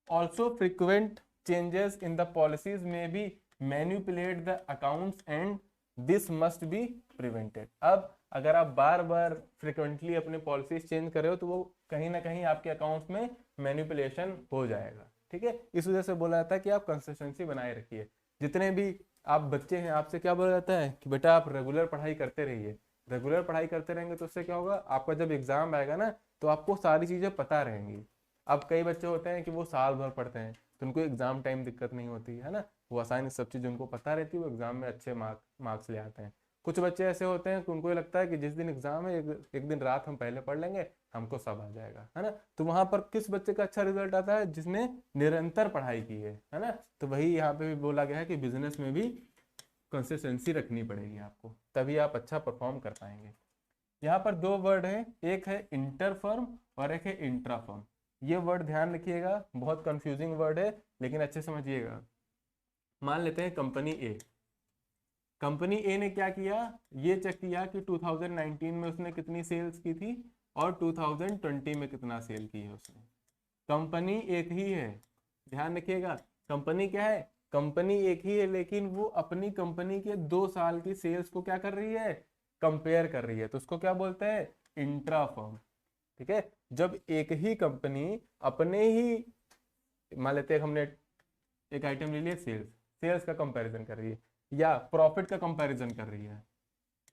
Also frequent changes in the policies may be manipulate the accounts and this must be prevented. अब अगर आप बार बार फ्रिक्वेंटली अपने पॉलिसीज चेंज कर रहे हो तो वो कहीं ना कहीं आपके अकाउंट्स में मैनिपुलेशन हो जाएगा। ठीक है, इस वजह से बोला जाता है कि आप कंसिस्टेंसी बनाए रखिए। जितने भी आप बच्चे हैं, आपसे क्या बोला जाता है कि बेटा आप रेगुलर पढ़ाई करते रहिए। रेगुलर पढ़ाई करते रहेंगे तो उससे क्या होगा, आपका जब एग्जाम आएगा ना तो आपको सारी चीजें पता रहेंगी। अब कई बच्चे होते हैं कि वो साल भर पढ़ते हैं तो उनको एग्जाम टाइम दिक्कत नहीं होती है ना, वो आसानी सब चीज़ उनको पता रहती है, वो एग्जाम में अच्छे मार्क्स ले आते हैं। कुछ बच्चे ऐसे होते हैं कि उनको ये लगता है कि जिस दिन एग्जाम है एक दिन रात हम पहले पढ़ लेंगे, हमको सब आ जाएगा, है ना। तो वहां पर किस बच्चे का अच्छा रिजल्ट आता है, जिसने निरंतर पढ़ाई की है ना। तो वही यहाँ पे भी बोला गया है कि बिजनेस में भी कंसिस्टेंसी रखनी पड़ेगी आपको, तभी आप अच्छा परफॉर्म कर पाएंगे। यहाँ पर दो वर्ड है, एक है इंटर फर्म और एक है इंट्रा फर्म। ये वर्ड ध्यान रखिएगा, बहुत कंफ्यूजिंग वर्ड है लेकिन अच्छे समझिएगा। मान लेते हैं कंपनी ए, कंपनी ए ने क्या किया, ये चेक किया कि 2019 में उसने कितनी सेल्स की थी और 2020 में कितना सेल की है उसने। कंपनी एक ही है, ध्यान रखिएगा, कंपनी क्या है, कंपनी एक ही है, लेकिन वो अपनी कंपनी के 2 साल की सेल्स को क्या कर रही है, कंपेयर कर रही है, तो उसको क्या बोलते हैं, इंट्रा फर्म। ठीक है, जब एक ही कंपनी अपने ही, मान लेते हैं हमने एक आइटम ले लिया सेल्स, सेल्स का कंपैरिजन कर रही है या प्रॉफिट का कंपैरिजन कर रही है,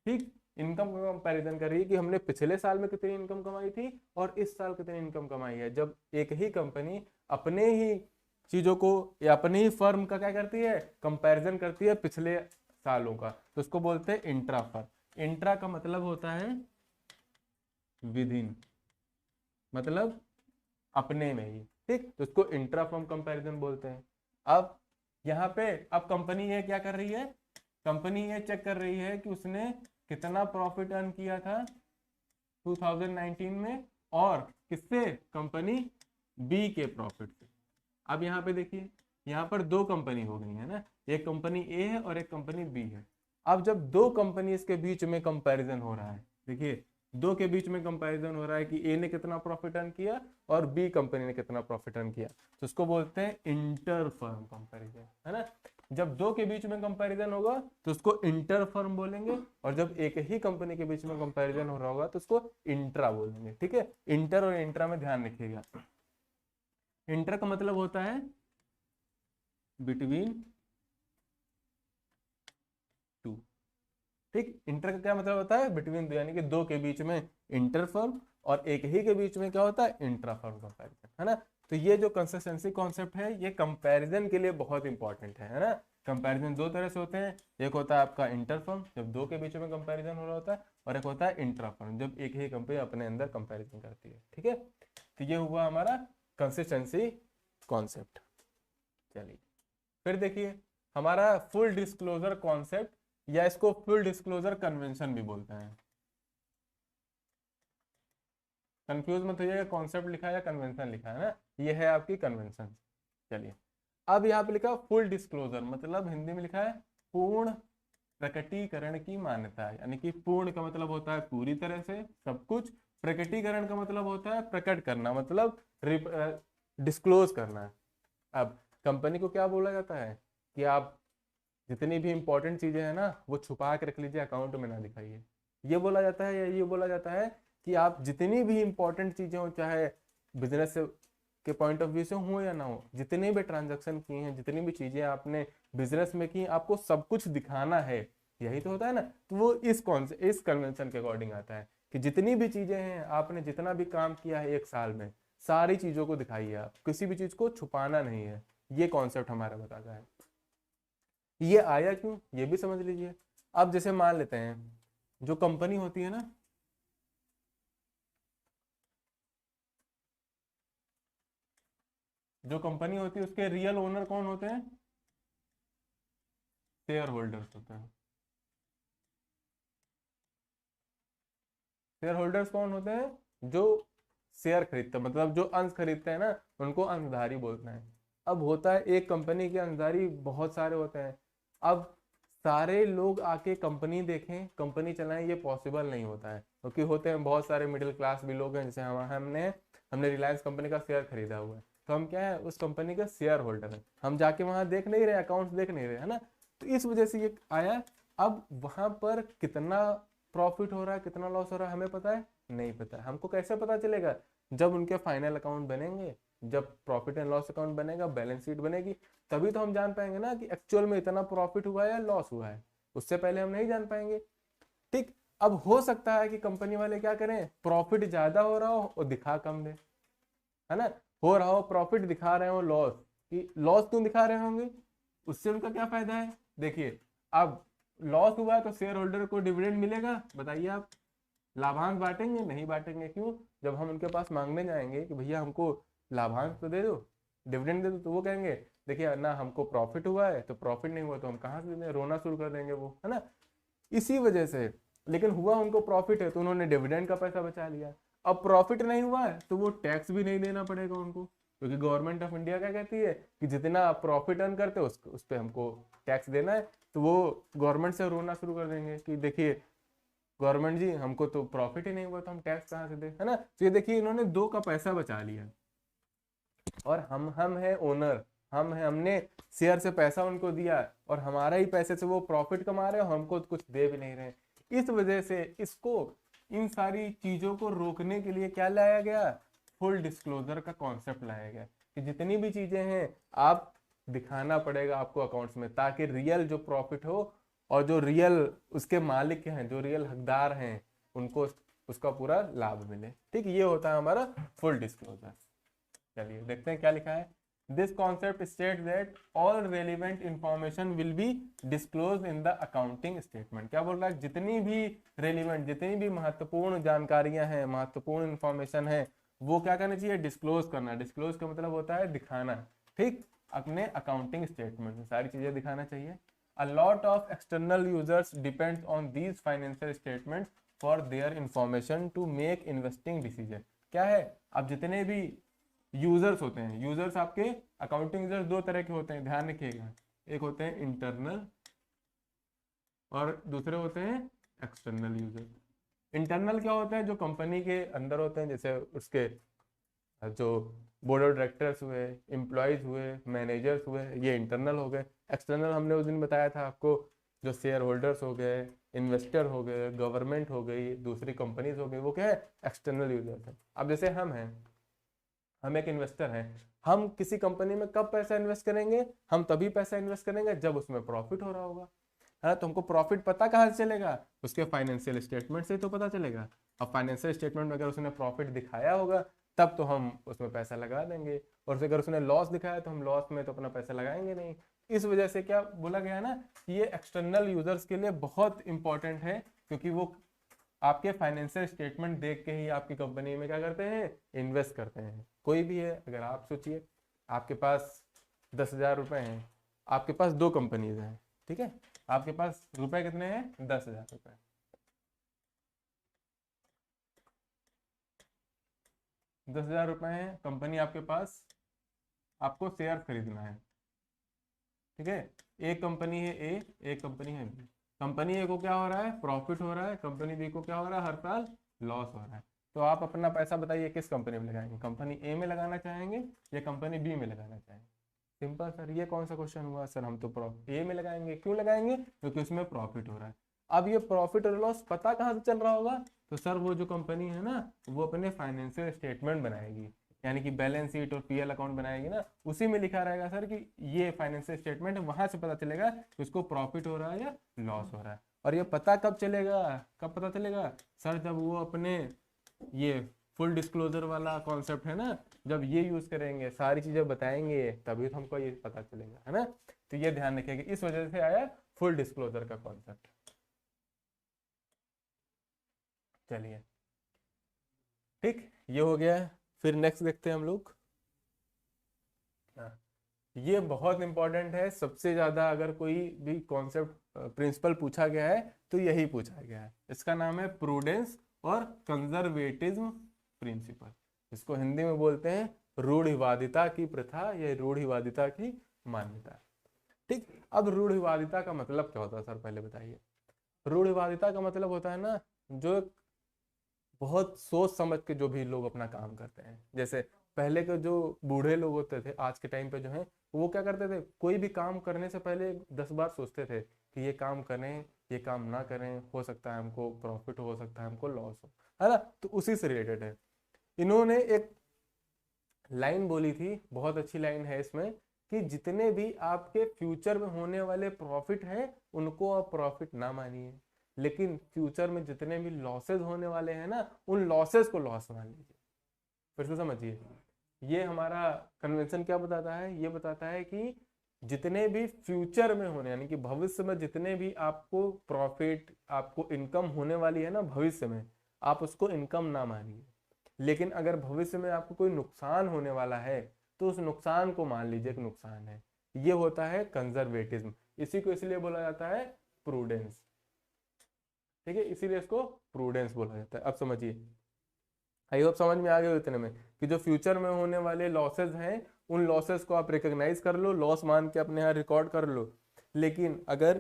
ठीक, इनकम का कंपैरिजन कर रही है कि हमने पिछले साल में कितनी इनकम कमाई थी और इस साल कितनी इनकम कमाई है। जब एक ही कंपनी अपने ही चीजों को या अपने ही फर्म का क्या करती है, कंपैरिजन करती है पिछले सालों का, तो उसको बोलते हैं इंट्रा फर्म। इंट्रा का मतलब होता है विद इन, मतलब अपने में ही, ठीक, तो उसको इंट्रा फर्म कंपैरिजन बोलते हैं। अब यहाँ पे अब कंपनी ये क्या कर रही है, कंपनी ये चेक कर रही है कि उसने कितना प्रॉफिट अर्न किया था 2019 में और किससे, कंपनी बी के प्रॉफिट से। अब यहाँ पे देखिए, यहाँ पर दो कंपनी हो गई है ना, एक कंपनी ए है और एक कंपनी बी है। अब जब दो कंपनीज के बीच में कंपैरिजन हो रहा है, देखिए दो के बीच में कंपैरिजन हो रहा है कि ए ने कितना प्रॉफिट अर्न किया और बी कंपनी ने कितना प्रॉफिट अर्न किया, तो उसको बोलते हैं इंटर फर्म कंपैरिजन, है ना। जब दो के बीच में कंपैरिजन होगा तो उसको इंटर फर्म बोलेंगे, और जब एक ही कंपनी के बीच में कंपैरिजन हो रहा होगा तो उसको इंट्रा बोलेंगे। ठीक है, इंटर और इंट्रा में ध्यान रखिएगा। इंटर का मतलब होता है बिटवीन टू, ठीक, इंटर का क्या मतलब होता है, बिटवीन दो, यानी कि दो के बीच में इंटर फर्म और एक ही के बीच में क्या होता है, इंट्रा फर्म कंपैरिजन, है ना। तो ये जो कंसिस्टेंसी कॉन्सेप्ट है ये कंपैरिजन के लिए बहुत इंपॉर्टेंट है ना। कंपैरिजन दो तरह से होते हैं, एक होता है आपका इंटर फर्म जब दो के बीच में कंपैरिजन हो रहा होता है, और एक होता है इंट्रा फर्म जब एक ही कंपनी अपने अंदर कंपैरिजन करती है। ठीक है, तो ये हुआ हमारा कंसिस्टेंसी कॉन्सेप्ट। चलिए फिर देखिए हमारा फुल डिस्क्लोजर कॉन्सेप्ट, या इसको फुल डिस्क्लोजर कन्वेंशन भी बोलते हैं। कंफ्यूज मत होइएगा, कॉन्सेप्ट लिखा है या कन्वेंशन लिखा है ना, ये है आपकी कन्वेंशन। चलिए अब यहाँ पे लिखा फुल डिस्क्लोजर, मतलब हिंदी में लिखा है पूर्ण प्रकटीकरण की मान्यता, यानी कि पूर्ण का मतलब होता है पूरी तरह से सब कुछ, प्रकटीकरण का मतलब होता है प्रकट करना, मतलब डिस्क्लोज करना। अब कंपनी को क्या बोला जाता है कि आप जितनी भी इंपॉर्टेंट चीजें हैं ना वो छुपा के रख लीजिए, अकाउंट में ना दिखाइए, ये बोला जाता है। या ये बोला जाता है कि आप जितनी भी इंपॉर्टेंट चीजें हो, चाहे बिजनेस के पॉइंट ऑफ व्यू से हो या ना हो, जितने भी ट्रांजैक्शन किए हैं, जितनी भी चीजें आपने बिजनेस में की, आपको सब कुछ दिखाना है, यही तो होता है ना। तो वो इस कन्वेंशन के अकॉर्डिंग आता है कि जितनी भी चीजें हैं, आपने जितना भी काम किया है एक साल में, सारी चीजों को दिखाइए, आप किसी भी चीज को छुपाना नहीं है, ये कॉन्सेप्ट हमारा बताता है। ये आया क्यों, ये भी समझ लीजिए। अब जैसे मान लेते हैं जो कंपनी होती है ना, जो कंपनी होती है उसके रियल ओनर कौन होते हैं, शेयर होल्डर्स होते हैं। शेयर होल्डर्स कौन होते हैं, जो शेयर खरीदते हैं, मतलब जो अंश खरीदते हैं ना, उनको अंशधारी बोलते हैं। अब होता है एक कंपनी के अंशधारी बहुत सारे होते हैं। अब सारे लोग आके कंपनी देखें, कंपनी चलाएं, ये पॉसिबल नहीं होता है, क्योंकि होते हैं बहुत सारे मिडिल क्लास भी लोग हैं, जैसे हमने हमने रिलायंस कंपनी का शेयर खरीदा हुआ है, तो हम क्या है, उस कंपनी के शेयर होल्डर है। हम जाके वहां देख नहीं रहे, अकाउंट्स देख नहीं रहे, है ना। तो इस वजह से ये आया। अब वहां पर कितना प्रॉफिट हो रहा है, कितना लॉस हो रहा है, हमें पता है नहीं पता है। हमको कैसे पता चलेगा, जब उनके फाइनल अकाउंट बनेंगे, जब प्रॉफिट एंड लॉस अकाउंट बनेगा, बैलेंस शीट बनेगी, तभी तो हम जान पाएंगे ना कि एक्चुअल में इतना प्रॉफिट हुआ है या लॉस हुआ है। उससे पहले हम नहीं जान पाएंगे। ठीक। अब हो सकता है कि कंपनी वाले क्या करें, प्रॉफिट ज्यादा हो रहा हो और दिखा कम दे, है ना। हो रहा हो प्रॉफिट, दिखा रहे हो लॉस, कि लॉस क्यों दिखा रहे होंगे, उससे उनका क्या फायदा है। देखिए, अब लॉस हुआ है तो शेयर होल्डर को डिविडेंड मिलेगा, बताइए आप लाभांश बांटेंगे, नहीं बांटेंगे, क्यों। जब हम उनके पास मांगने जाएंगे कि भैया हमको लाभांश तो दे दो, डिविडेंड दे दो, तो वो कहेंगे देखिए ना हमको प्रॉफिट हुआ है, तो प्रॉफिट नहीं हुआ तो हम कहाँ से दें, रोना शुरू कर देंगे वो, है ना। इसी वजह से, लेकिन हुआ उनको प्रॉफिट है तो उन्होंने डिविडेंड का पैसा बचा लिया। अब प्रॉफिट नहीं हुआ है तो वो टैक्स भी नहीं देना पड़ेगा उनको, क्योंकि गवर्नमेंट ऑफ इंडिया क्या कहती है कि जितना आप प्रॉफिट अर्न करते हो उस पर हमको टैक्स देना है। तो वो गवर्नमेंट से रोना शुरू कर देंगे कि देखिए गवर्नमेंट जी, हमको तो प्रॉफिट ही नहीं हुआ तो हम टैक्स कहाँ से दें, है ना। तो ये देखिए इन्होंने दो का पैसा बचा लिया, और हम है ओनर, हम है, हमने शेयर से पैसा उनको दिया, और हमारा ही पैसे से वो प्रॉफिट कमा रहे हो, हमको तो कुछ दे भी नहीं रहे। इस वजह से इसको, इन सारी चीजों को रोकने के लिए क्या लाया गया, फुल डिस्क्लोजर का कॉन्सेप्ट लाया गया, कि जितनी भी चीजें हैं आप दिखाना पड़ेगा आपको अकाउंट्स में, ताकि रियल जो प्रॉफिट हो और जो रियल उसके मालिक हैं, जो रियल हकदार हैं, उनको उसका पूरा लाभ मिले। ठीक, ये होता है हमारा फुल डिस्क्लोजर। चलिए देखते हैं क्या लिखा है। This concept state that all relevant information will be disclose in the accounting statement. क्या बोल रहा है, जितनी भी रेलिवेंट, जितनी भी महत्वपूर्ण जानकारियां हैं, महत्वपूर्ण इंफॉर्मेशन है, वो क्या करना चाहिए, डिस्क्लोज करना। डिस्क्लोज का मतलब होता है दिखाना। ठीक, अपने अकाउंटिंग स्टेटमेंट में सारी चीजें दिखाना चाहिए। A lot of external users depends on these financial statements for their information to make investing decision। क्या है, अब जितने भी यूजर्स होते हैं, यूजर्स आपके अकाउंटिंग यूजर्स दो तरह के होते हैं, ध्यान रखिएगा। एक होते हैं इंटरनल और दूसरे होते हैं एक्सटर्नल यूजर। इंटरनल क्या होते हैं, जो कंपनी के अंदर होते हैं, जैसे उसके जो बोर्ड ऑफ डायरेक्टर्स हुए, एम्प्लॉयज हुए, मैनेजर्स हुए, ये इंटरनल हो गए। एक्सटर्नल हमने उस दिन बताया था आपको, जो शेयर होल्डर्स हो गए, इन्वेस्टर हो गए, गवर्नमेंट हो गई, दूसरी कंपनीज हो गई, वो क्या है, एक्सटर्नल यूजर्स है। अब जैसे हम हैं, हम एक इन्वेस्टर हैं, हम किसी कंपनी में कब पैसा इन्वेस्ट करेंगे, हम तभी पैसा इन्वेस्ट करेंगे जब उसमें प्रॉफिट हो रहा होगा, है ना। तो हमको प्रॉफिट पता कहाँ से चलेगा, उसके फाइनेंशियल स्टेटमेंट से तो पता चलेगा। अब फाइनेंशियल स्टेटमेंट में अगर उसने प्रॉफिट दिखाया होगा तब तो हम उसमें पैसा लगा देंगे, और अगर उसने लॉस दिखाया तो हम लॉस में तो अपना पैसा लगाएंगे नहीं। इस वजह से क्या बोला गया ना कि ये एक्सटर्नल यूजर्स के लिए बहुत इंपॉर्टेंट है, क्योंकि वो आपके फाइनेंशियल स्टेटमेंट देख के ही आपकी कंपनी में क्या करते हैं, इन्वेस्ट करते हैं। कोई भी है, अगर आप सोचिए आपके पास 10,000 रुपए हैं, आपके पास दो कंपनीज हैं, ठीक है, आपके पास रुपए कितने हैं, 10,000 रुपए। 10,000 रुपए हैं, कंपनी आपके पास, आपको शेयर खरीदना है, ठीक है। एक कंपनी है ए, एक कंपनी है बी। कंपनी ए को क्या हो रहा है, प्रॉफिट हो रहा है, कंपनी बी को क्या हो रहा है, हर साल लॉस हो रहा है। तो आप अपना पैसा बताइए किस कंपनी में लगाएंगे, कंपनी ए में लगाना चाहेंगे या कंपनी बी में लगाना चाहेंगे। सिंपल सर, ये कौन सा क्वेश्चन हुआ सर, हम तो प्रॉफिट ए में लगाएंगे। क्यों लगाएंगे, क्योंकि उसमें प्रॉफिट हो रहा है। अब ये प्रॉफिट और लॉस पता कहाँ से चल रहा होगा, तो सर वो जो कंपनी है ना, वो अपने फाइनेंशियल स्टेटमेंट बनाएगी, यानी कि बैलेंस शीट और पीएल अकाउंट बनाएगी ना, उसी में लिखा रहेगा सर कि ये फाइनेंशियल स्टेटमेंट है, वहां से पता चलेगा कि उसको प्रॉफिट हो रहा है या लॉस हो रहा है। और ये पता कब चलेगा, कब पता चलेगा सर, जब वो अपने ये फुल डिस्क्लोजर वाला कॉन्सेप्ट है ना, जब ये यूज करेंगे, सारी चीजें बताएंगे, तभी तो हमको ये पता चलेगा, है ना। तो ये ध्यान रखिएगा, इस वजह से आया फुल डिस्क्लोजर का कॉन्सेप्ट। चलिए ठीक, ये हो गया है। फिर नेक्स्ट देखते हैं हम लोग। हाँ, ये बहुत इंपॉर्टेंट है, सबसे ज्यादा अगर कोई भी कॉन्सेप्ट प्रिंसिपल पूछा गया है तो यही पूछा गया है। इसका नाम है प्रूडेंस और कंजर्वेटिज्म प्रिंसिपल। इसको हिंदी में बोलते हैं रूढ़िवादिता की प्रथा या रूढ़िवादिता की मान्यता। ठीक, अब रूढ़िवादिता का मतलब क्या होता है सर, पहले बताइए। रूढ़िवादिता का मतलब होता है ना, जो बहुत सोच समझ के जो भी लोग अपना काम करते हैं। जैसे पहले के जो बूढ़े लोग होते थे, आज के टाइम पे जो है, वो क्या करते थे, कोई भी काम करने से पहले 10 बार सोचते थे कि ये काम करें, ये काम ना करें, हो सकता है हमको प्रॉफिट हो सकता है हमको लॉस हो, है ना। तो उसी से रिलेटेड है। इन्होंने एक लाइन बोली थी, बहुत अच्छी लाइन है इसमें, कि जितने भी आपके फ्यूचर में होने वाले प्रॉफिट हैं उनको आप प्रॉफिट ना मानिए, लेकिन फ्यूचर में जितने भी लॉसेस होने वाले हैं ना, उन लॉसेस को लॉस मान लीजिए। फिर से समझिए, ये हमारा कन्वेंशन क्या बताता है, ये बताता है कि जितने भी फ्यूचर में होने, यानी कि भविष्य में जितने भी आपको प्रॉफिट, आपको इनकम होने वाली है ना भविष्य में, आप उसको इनकम ना मानिए। लेकिन अगर भविष्य में आपको कोई नुकसान होने वाला है तो उस नुकसान को मान लीजिए कि नुकसान है। ये होता है कंजर्वेटिज्म। इसी को इसलिए बोला जाता है प्रूडेंस। ठीक है, इसीलिए इसको प्रूडेंस बोला जाता है। अब समझिए, आई होप समझ में आ गया इतने में, कि जो फ्यूचर में होने वाले लॉसेस हैं उन लॉसेस को आप रिकॉग्नाइज कर लो, लॉस मान के अपने यहाँ रिकॉर्ड कर लो। लेकिन अगर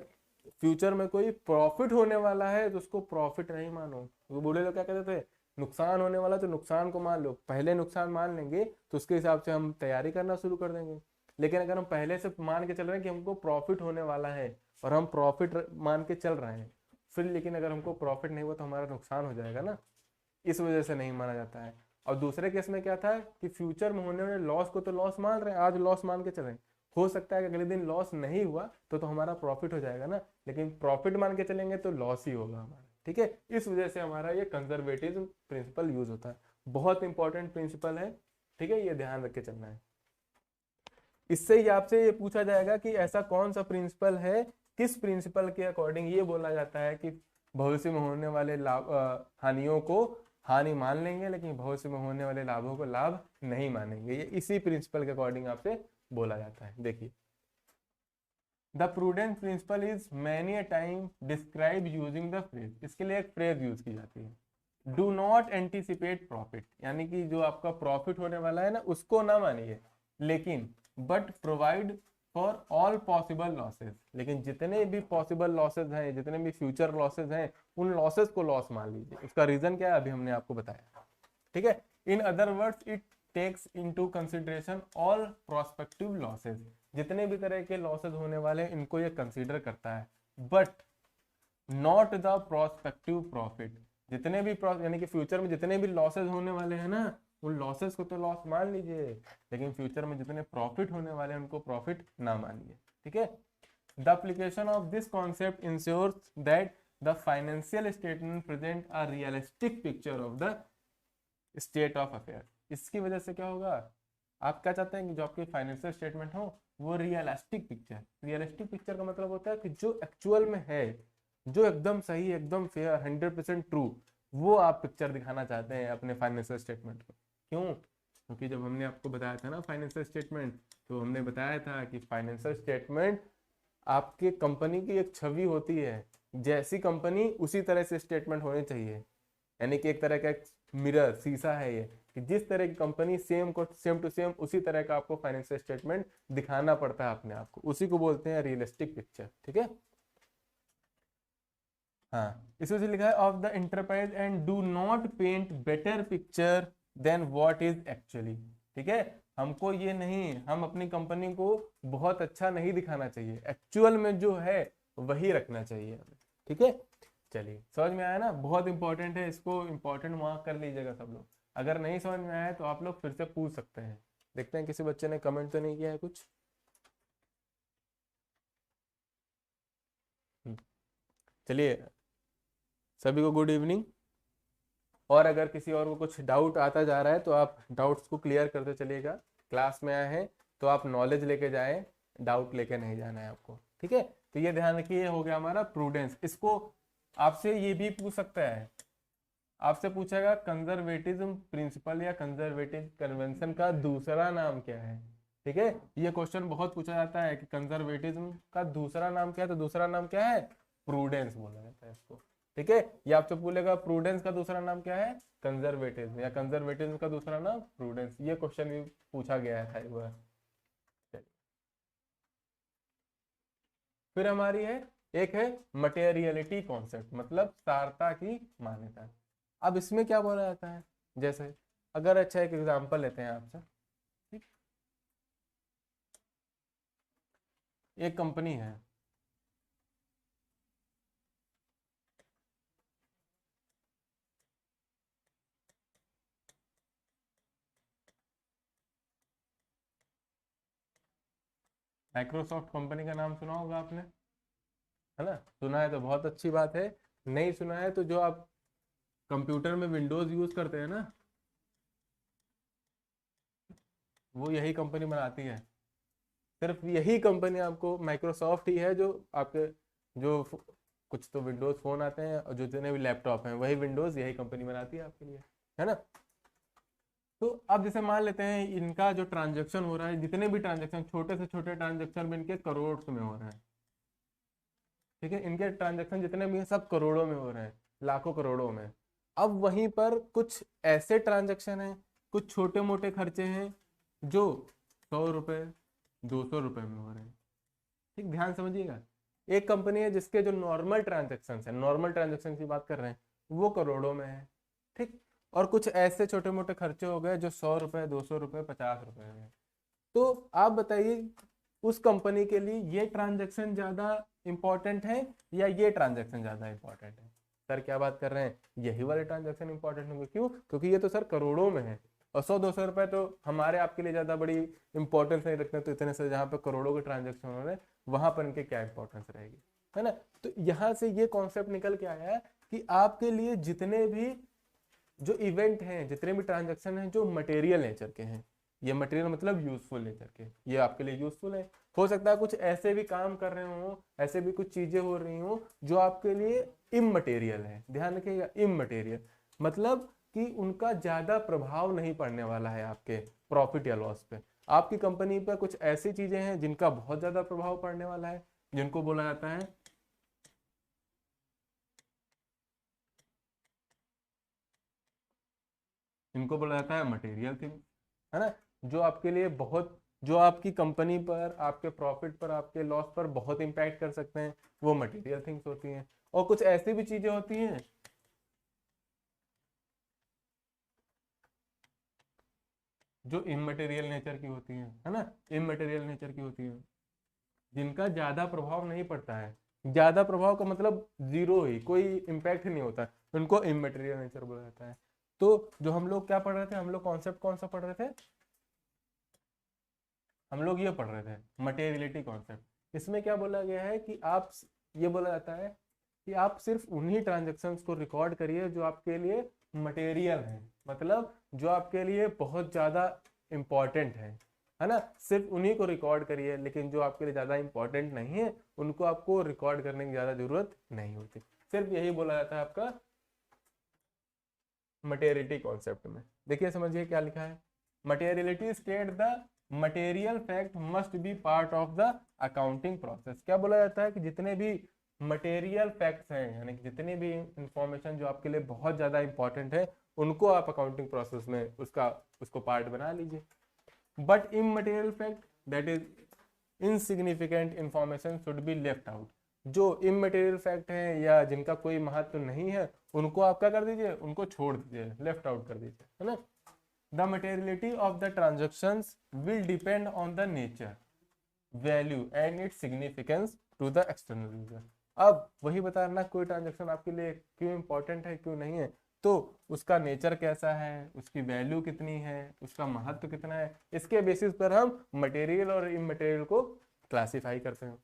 फ्यूचर में कोई प्रॉफिट होने वाला है तो उसको प्रॉफिट नहीं मानो। वो बूढ़े लोग क्या कहते थे, नुकसान होने वाला तो नुकसान को मान लो, पहले नुकसान मान लेंगे तो उसके हिसाब से हम तैयारी करना शुरू कर देंगे। लेकिन अगर हम पहले से मान के चल रहे हैं कि हमको प्रॉफिट होने वाला है और हम प्रॉफिट मान के चल रहे हैं, फिर लेकिन अगर हमको प्रॉफिट नहीं हुआ तो हमारा नुकसान हो जाएगा ना, इस वजह से नहीं माना जाता है। और दूसरे केस में क्या था कि फ्यूचर में होने वाले लॉस को तो लॉस मान रहे हैं, आज लॉस मान के चल रहे हैं, हो सकता है कि अगले दिन लॉस नहीं हुआ तो हमारा प्रॉफिट हो जाएगा ना, लेकिन प्रॉफिट मान के चलेंगे तो लॉस ही होगा हमारा। ठीक है, इस वजह से हमारा ये कंजर्वेटिव प्रिंसिपल यूज होता है। बहुत इंपॉर्टेंट प्रिंसिपल है, ठीक है, ये ध्यान रख के चलना है। इससे ही आपसे ये पूछा जाएगा कि ऐसा कौन सा प्रिंसिपल है, किस प्रिंसिपल के अकॉर्डिंग ये बोला जाता है कि भविष्य में होने वाले लाभ हानियों को हानि मान लेंगे, लेकिन भविष्य में होने वाले लाभों को लाभ नहीं मानेंगे। ये इसी प्रिंसिपल के अकॉर्डिंग आपसे बोला जाता है। देखिए, the prudence principle is many a time describe using the phrase. इसके लिए एक फ्रेज यूज की जाती है, डू नॉट एंटिसिपेट प्रॉफिट, यानी कि जो आपका प्रॉफिट होने वाला है ना उसको ना मानिए, लेकिन but provide for all possible losses, लेकिन जितने भी पॉसिबल लॉसेस हैं, जितने भी फ्यूचर लॉसेस हैं, उन लॉसेस को लॉस मान लीजिए। उसका रीजन क्या है अभी हमने आपको बताया। ठीक है, in other words it takes into consideration all prospective losses, जितने भी तरह के लॉसेस होने वाले हैं इनको ये कंसीडर करता है, but not the prospective profit. जितने भी यानी कि फ्यूचर में जितने भी लॉसेस होने वाले हैं ना, उन लॉसेस को तो लॉस मान लीजिए, लेकिन फ्यूचर में जितने प्रॉफिट होने वाले हैं उनको प्रॉफिट ना मानिए। ठीक है, the application of this concept ensures that the financial statement present a realistic picture of the state of affair. इसकी वजह से क्या होगा, आप क्या चाहते हैं कि जो आपकी फाइनेंशियल स्टेटमेंट हो वो रियलिस्टिक पिक्चर। रियलिस्टिक पिक्चर का मतलब होता है कि जो एक्चुअल में है, जो एकदम सही, एकदम फेयर, 100% ट्रू, वो आप पिक्चर दिखाना चाहते हैं अपने फाइनेंशियल स्टेटमेंट को। क्यों? क्योंकि जब हमने आपको बताया था ना फाइनेंशियल स्टेटमेंट, तो हमने बताया था कि फाइनेंशियल स्टेटमेंट आपके कंपनी की एक छवि होती है, जैसी कंपनी उसी तरह से स्टेटमेंट होनी चाहिए। यानी कि एक तरह का मिरर, शीशा है ये, कि जिस तरह की कंपनी सेम को सेम टू सेम उसी तरह का आपको फाइनेंशियल स्टेटमेंट दिखाना पड़ता है अपने आप को, उसी को बोलते हैं रियलिस्टिक पिक्चर। ठीक है, हाँ, इसमें से लिखा है of the enterprise and do not paint better picture than what is actually. ठीक है, हमको ये नहीं, हम अपनी कंपनी को बहुत अच्छा नहीं दिखाना चाहिए, एक्चुअल में जो है वही रखना चाहिए हमें। ठीक है, चलिए समझ में आया ना, बहुत इंपॉर्टेंट है, इसको इंपॉर्टेंट मार्क कर लीजिएगा सब लोग। अगर नहीं समझ में आया तो आप लोग फिर से पूछ सकते हैं। देखते हैं किसी बच्चे ने कमेंट तो नहीं किया है कुछ। चलिए, सभी को गुड इवनिंग। और अगर किसी और को कुछ डाउट आता जा रहा है तो आप डाउट्स को क्लियर करते चलिएगा। क्लास में आए हैं तो आप नॉलेज लेके जाएं, डाउट लेके नहीं जाना है आपको, ठीक है। तो ये ध्यान रखिए, ये हो गया हमारा प्रूडेंस। इसको आपसे ये भी पूछ सकता है, आपसे पूछेगा कंजर्वेटिज्म प्रिंसिपल या कंजर्वेटिव कन्वेंशन का दूसरा नाम क्या है, ठीक है। ये क्वेश्चन बहुत पूछा जाता है कि कंजर्वेटिज्म का दूसरा नाम क्या है, तो दूसरा नाम क्या है, प्रूडेंस बोला जाता है इसको, ठीक है। ये आपसे पूछेगा प्रूडेंस का दूसरा नाम क्या है, कंजर्वेटिज्म, या कंजर्वेटिज्म का दूसरा नाम प्रूडेंस। ये क्वेश्चन भी पूछा गया था एक बार। फिर हमारी है, एक है मटेरियलिटी कॉन्सेप्ट, मतलब सारता की मान्यता। अब इसमें क्या बोला जाता है, जैसे अगर अच्छा एक एग्जांपल लेते हैं आपसे, ठीक। एक कंपनी है, माइक्रोसॉफ्ट कंपनी का नाम सुना होगा आपने, है ना। सुना है तो बहुत अच्छी बात है, नहीं सुना है तो जो आप कंप्यूटर में विंडोज यूज करते हैं ना, वो यही कंपनी बनाती है। सिर्फ यही कंपनी आपको, माइक्रोसॉफ्ट ही है जो आपके जो कुछ तो विंडोज फोन आते हैं और जो जितने भी लैपटॉप हैं वही विंडोज यही कंपनी बनाती है आपके लिए, है ना। तो अब जैसे मान लेते हैं इनका जो ट्रांजेक्शन हो रहा है, जितने भी ट्रांजेक्शन, छोटे से छोटे ट्रांजेक्शन भी इनके करोड़ में हो रहे हैं, ठीक है। इनके ट्रांजेक्शन जितने भी हैं सब करोड़ों में हो रहे हैं, लाखों करोड़ों में। अब वहीं पर कुछ ऐसे ट्रांजेक्शन हैं, कुछ छोटे मोटे खर्चे हैं जो 100 रुपये 200 रुपये में हो रहे हैं, ठीक। ध्यान समझिएगा, एक कंपनी है जिसके जो नॉर्मल ट्रांजेक्शन है, नॉर्मल ट्रांजेक्शन की बात कर रहे हैं, वो करोड़ों में है, ठीक। और कुछ ऐसे छोटे मोटे खर्चे हो गए जो 100 रुपये 200 रुपये 50 रुपये में। तो आप बताइए उस कंपनी के लिए ये ट्रांजेक्शन ज्यादा इंपॉर्टेंट है या ये ट्रांजेक्शन ज्यादा इंपॉर्टेंट है। सर क्या बात कर रहे हैं, यही वाले ट्रांजेक्शन इंपॉर्टेंट होंगे, क्यों, क्योंकि ये तो सर करोड़ों में है, और 100-200 रुपए तो हमारे आपके लिए ज्यादा बड़ी इंपॉर्टेंस नहीं रखते, तो इतने से जहाँ पे करोड़ों के ट्रांजेक्शन हो रहे हैं वहां पर इनके क्या इंपॉर्टेंस रहेगी, है ना। तो यहाँ से ये कॉन्सेप्ट निकल के आया है कि आपके लिए जितने भी जो इवेंट हैं, जितने भी ट्रांजेक्शन हैं जो मटेरियल नेचर के हैं, ये मटेरियल मतलब यूजफुल नेचर के, ये आपके लिए यूजफुल है। हो सकता है कुछ ऐसे भी काम कर रहे हो, ऐसे भी कुछ चीजें हो रही हो जो आपके लिए इममटेरियल है, ध्यान रखिएगा, इममटेरियल मतलब कि उनका ज्यादा प्रभाव नहीं पड़ने वाला है आपके प्रॉफिट या लॉस पे। आपकी कंपनी पर कुछ ऐसी चीजें हैं जिनका बहुत ज्यादा प्रभाव पड़ने वाला है, जिनको बोला जाता है इनको बोला जाता है मटेरियल थिंग, है ना। जो आपके लिए बहुत, जो आपकी कंपनी पर, आपके प्रॉफिट पर, आपके लॉस पर बहुत इंपैक्ट कर सकते हैं, वो मटेरियल थिंग्स होती हैं। और कुछ ऐसी भी चीजें होती हैं जो इममटेरियल नेचर की होती हैं, है ना, इममटेरियल नेचर की होती हैं, जिनका ज्यादा प्रभाव नहीं पड़ता है। ज्यादा प्रभाव का मतलब जीरो ही, कोई इम्पैक्ट नहीं होता, उनको इममटेरियल नेचर बोला जाता है। तो जो हम लोग क्या पढ़ रहे थे, हम लोग कॉन्सेप्ट कौन सा पढ़ रहे थे, हम लोग ये पढ़ रहे थे मटेरियलिटी कॉन्सेप्ट। इसमें क्या बोला गया है कि आप, ये बोला जाता है कि आप सिर्फ उन्हीं ट्रांजेक्शन्स को रिकॉर्ड करिए जो आपके लिए मटेरियल है, मतलब जो आपके लिए बहुत ज्यादा इंपॉर्टेंट है ना, सिर्फ उन्हीं को रिकॉर्ड करिए। लेकिन जो आपके लिए ज्यादा इंपॉर्टेंट नहीं है उनको आपको रिकॉर्ड करने की ज्यादा जरूरत नहीं होती। सिर्फ यही बोला जाता है आपका मटेरियलिटी कॉन्सेप्ट में। देखिए समझिए क्या लिखा है, materiality state the material fact must be part of the accounting process. क्या बोला जाता है कि जितने भी मटेरियल फैक्ट्स हैं, यानी कि जितनी भी इंफॉर्मेशन जो आपके लिए बहुत ज्यादा इंपॉर्टेंट है, उनको आप अकाउंटिंग प्रोसेस में उसको पार्ट बना लीजिए। But immaterial fact that is insignificant information should be left out. जो इममटेरियल फैक्ट है या जिनका कोई महत्व नहीं है, उनको आप क्या कर दीजिए, उनको छोड़ दीजिए, लेफ्ट आउट कर दीजिए, है ना। The materiality of the transactions will depend on the nature, value and its significance to the external user. अब वही बताना कोई ट्रांजेक्शन आपके लिए क्यों इंपॉर्टेंट है, क्यों नहीं है, तो उसका नेचर कैसा है, उसकी वैल्यू कितनी है, उसका महत्व कितना है, इसके बेसिस पर हम मटेरियल और इममटेरियल को क्लासिफाई करते हैं।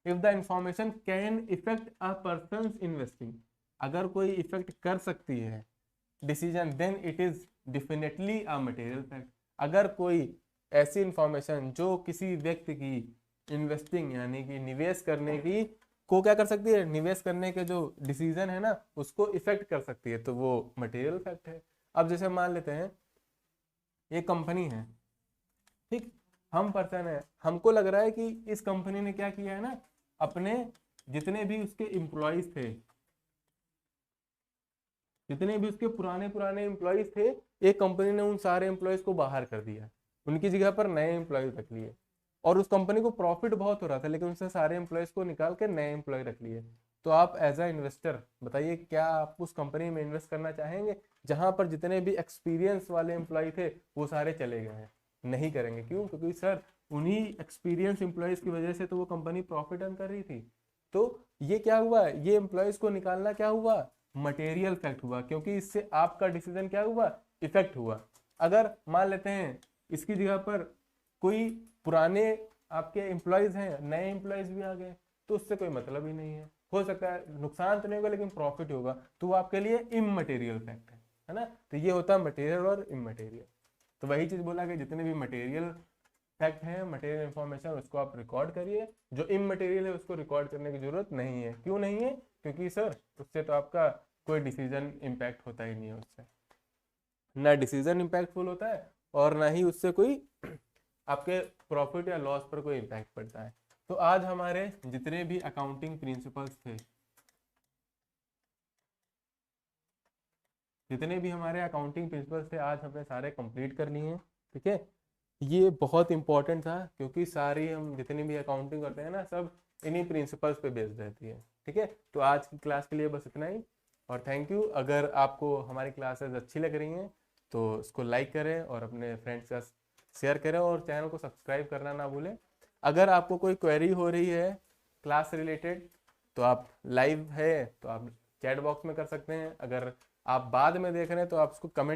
If the information can effect a person investing, अगर कोई इफेक्ट कर सकती है decision then it is definitely a material fact. अगर कोई ऐसी इंफॉर्मेशन जो किसी व्यक्ति की इन्वेस्टिंग यानी कि निवेश करने की को क्या कर सकती है, निवेश करने के जो डिसीजन है ना उसको इफेक्ट कर सकती है, तो वो मटेरियल फैक्ट है। अब जैसे मान लेते हैं ये कंपनी है, ठीक, हम पर्सन है, हमको लग रहा है कि इस कंपनी ने क्या किया है ना, अपने जितने भी उसके एम्प्लॉयज थे, जितने भी उसके पुराने पुराने एम्प्लॉयज थे, एक कंपनी ने उन सारे एम्प्लॉयज को बाहर कर दिया, उनकी जगह पर नए एम्प्लॉयज रख लिए, और उस कंपनी को प्रॉफिट बहुत हो रहा था लेकिन उससे सारे एम्प्लॉयज को निकाल के नए एम्प्लॉय रख लिए। तो आप एज अ इन्वेस्टर बताइए, क्या आप उस कंपनी में इन्वेस्ट करना चाहेंगे जहां पर जितने भी एक्सपीरियंस वाले एम्प्लॉय थे वो सारे चले गए हैं? नहीं करेंगे। क्यों? क्योंकि सर उन्हीं एक्सपीरियंस एम्प्लॉयज की वजह से तो वो कंपनी प्रॉफिट अर्न कर रही थी। तो ये क्या हुआ, ये एम्प्लॉयज को निकालना क्या हुआ, मटेरियल फैक्ट हुआ, क्योंकि इससे आपका डिसीजन क्या हुआ, इफेक्ट हुआ। अगर मान लेते हैं इसकी जगह पर कोई पुराने आपके एम्प्लॉयज हैं, नए एम्प्लॉयज भी आ गए, तो उससे कोई मतलब ही नहीं है। हो सकता है नुकसान तो नहीं होगा लेकिन प्रॉफिट होगा, तो वो आपके लिए इममटेरियल फैक्ट है ना। तो ये होता है मटेरियल और इममटेरियल। तो वही चीज बोला कि जितने भी मटेरियल फैक्ट है, मटेरियल इंफॉर्मेशन, उसको आप रिकॉर्ड करिए, जो इममटेरियल है उसको रिकॉर्ड करने की जरूरत नहीं है। क्यों नहीं है? क्योंकि सर उससे तो आपका कोई डिसीजन इम्पैक्ट होता ही नहीं है, उससे ना डिसीजन इम्पैक्टफुल होता है और ना ही उससे कोई आपके प्रॉफिट या लॉस पर कोई इम्पैक्ट पड़ता है। तो आज हमारे जितने भी अकाउंटिंग प्रिंसिपल्स थे, जितने भी हमारे अकाउंटिंग प्रिंसिपल्स थे आज हमने सारे कंप्लीट कर लिए हैं। ठीक है, ये बहुत इंपॉर्टेंट था क्योंकि सारी हम जितनी भी अकाउंटिंग करते हैं ना सब इन्हीं प्रिंसिपल्स पे बेस्ड रहती है। ठीक है, तो आज की क्लास के लिए बस इतना ही, और थैंक यू। अगर आपको हमारी क्लासेस अच्छी लग रही हैं तो इसको लाइक करें और अपने फ्रेंड्स का शेयर करें और चैनल को सब्सक्राइब करना ना भूलें। अगर आपको कोई क्वेरी हो रही है क्लास से रिलेटेड तो आप लाइव है तो आप चैट बॉक्स में कर सकते हैं, अगर आप बाद में देख रहे हैं तो आप उसको कमेंट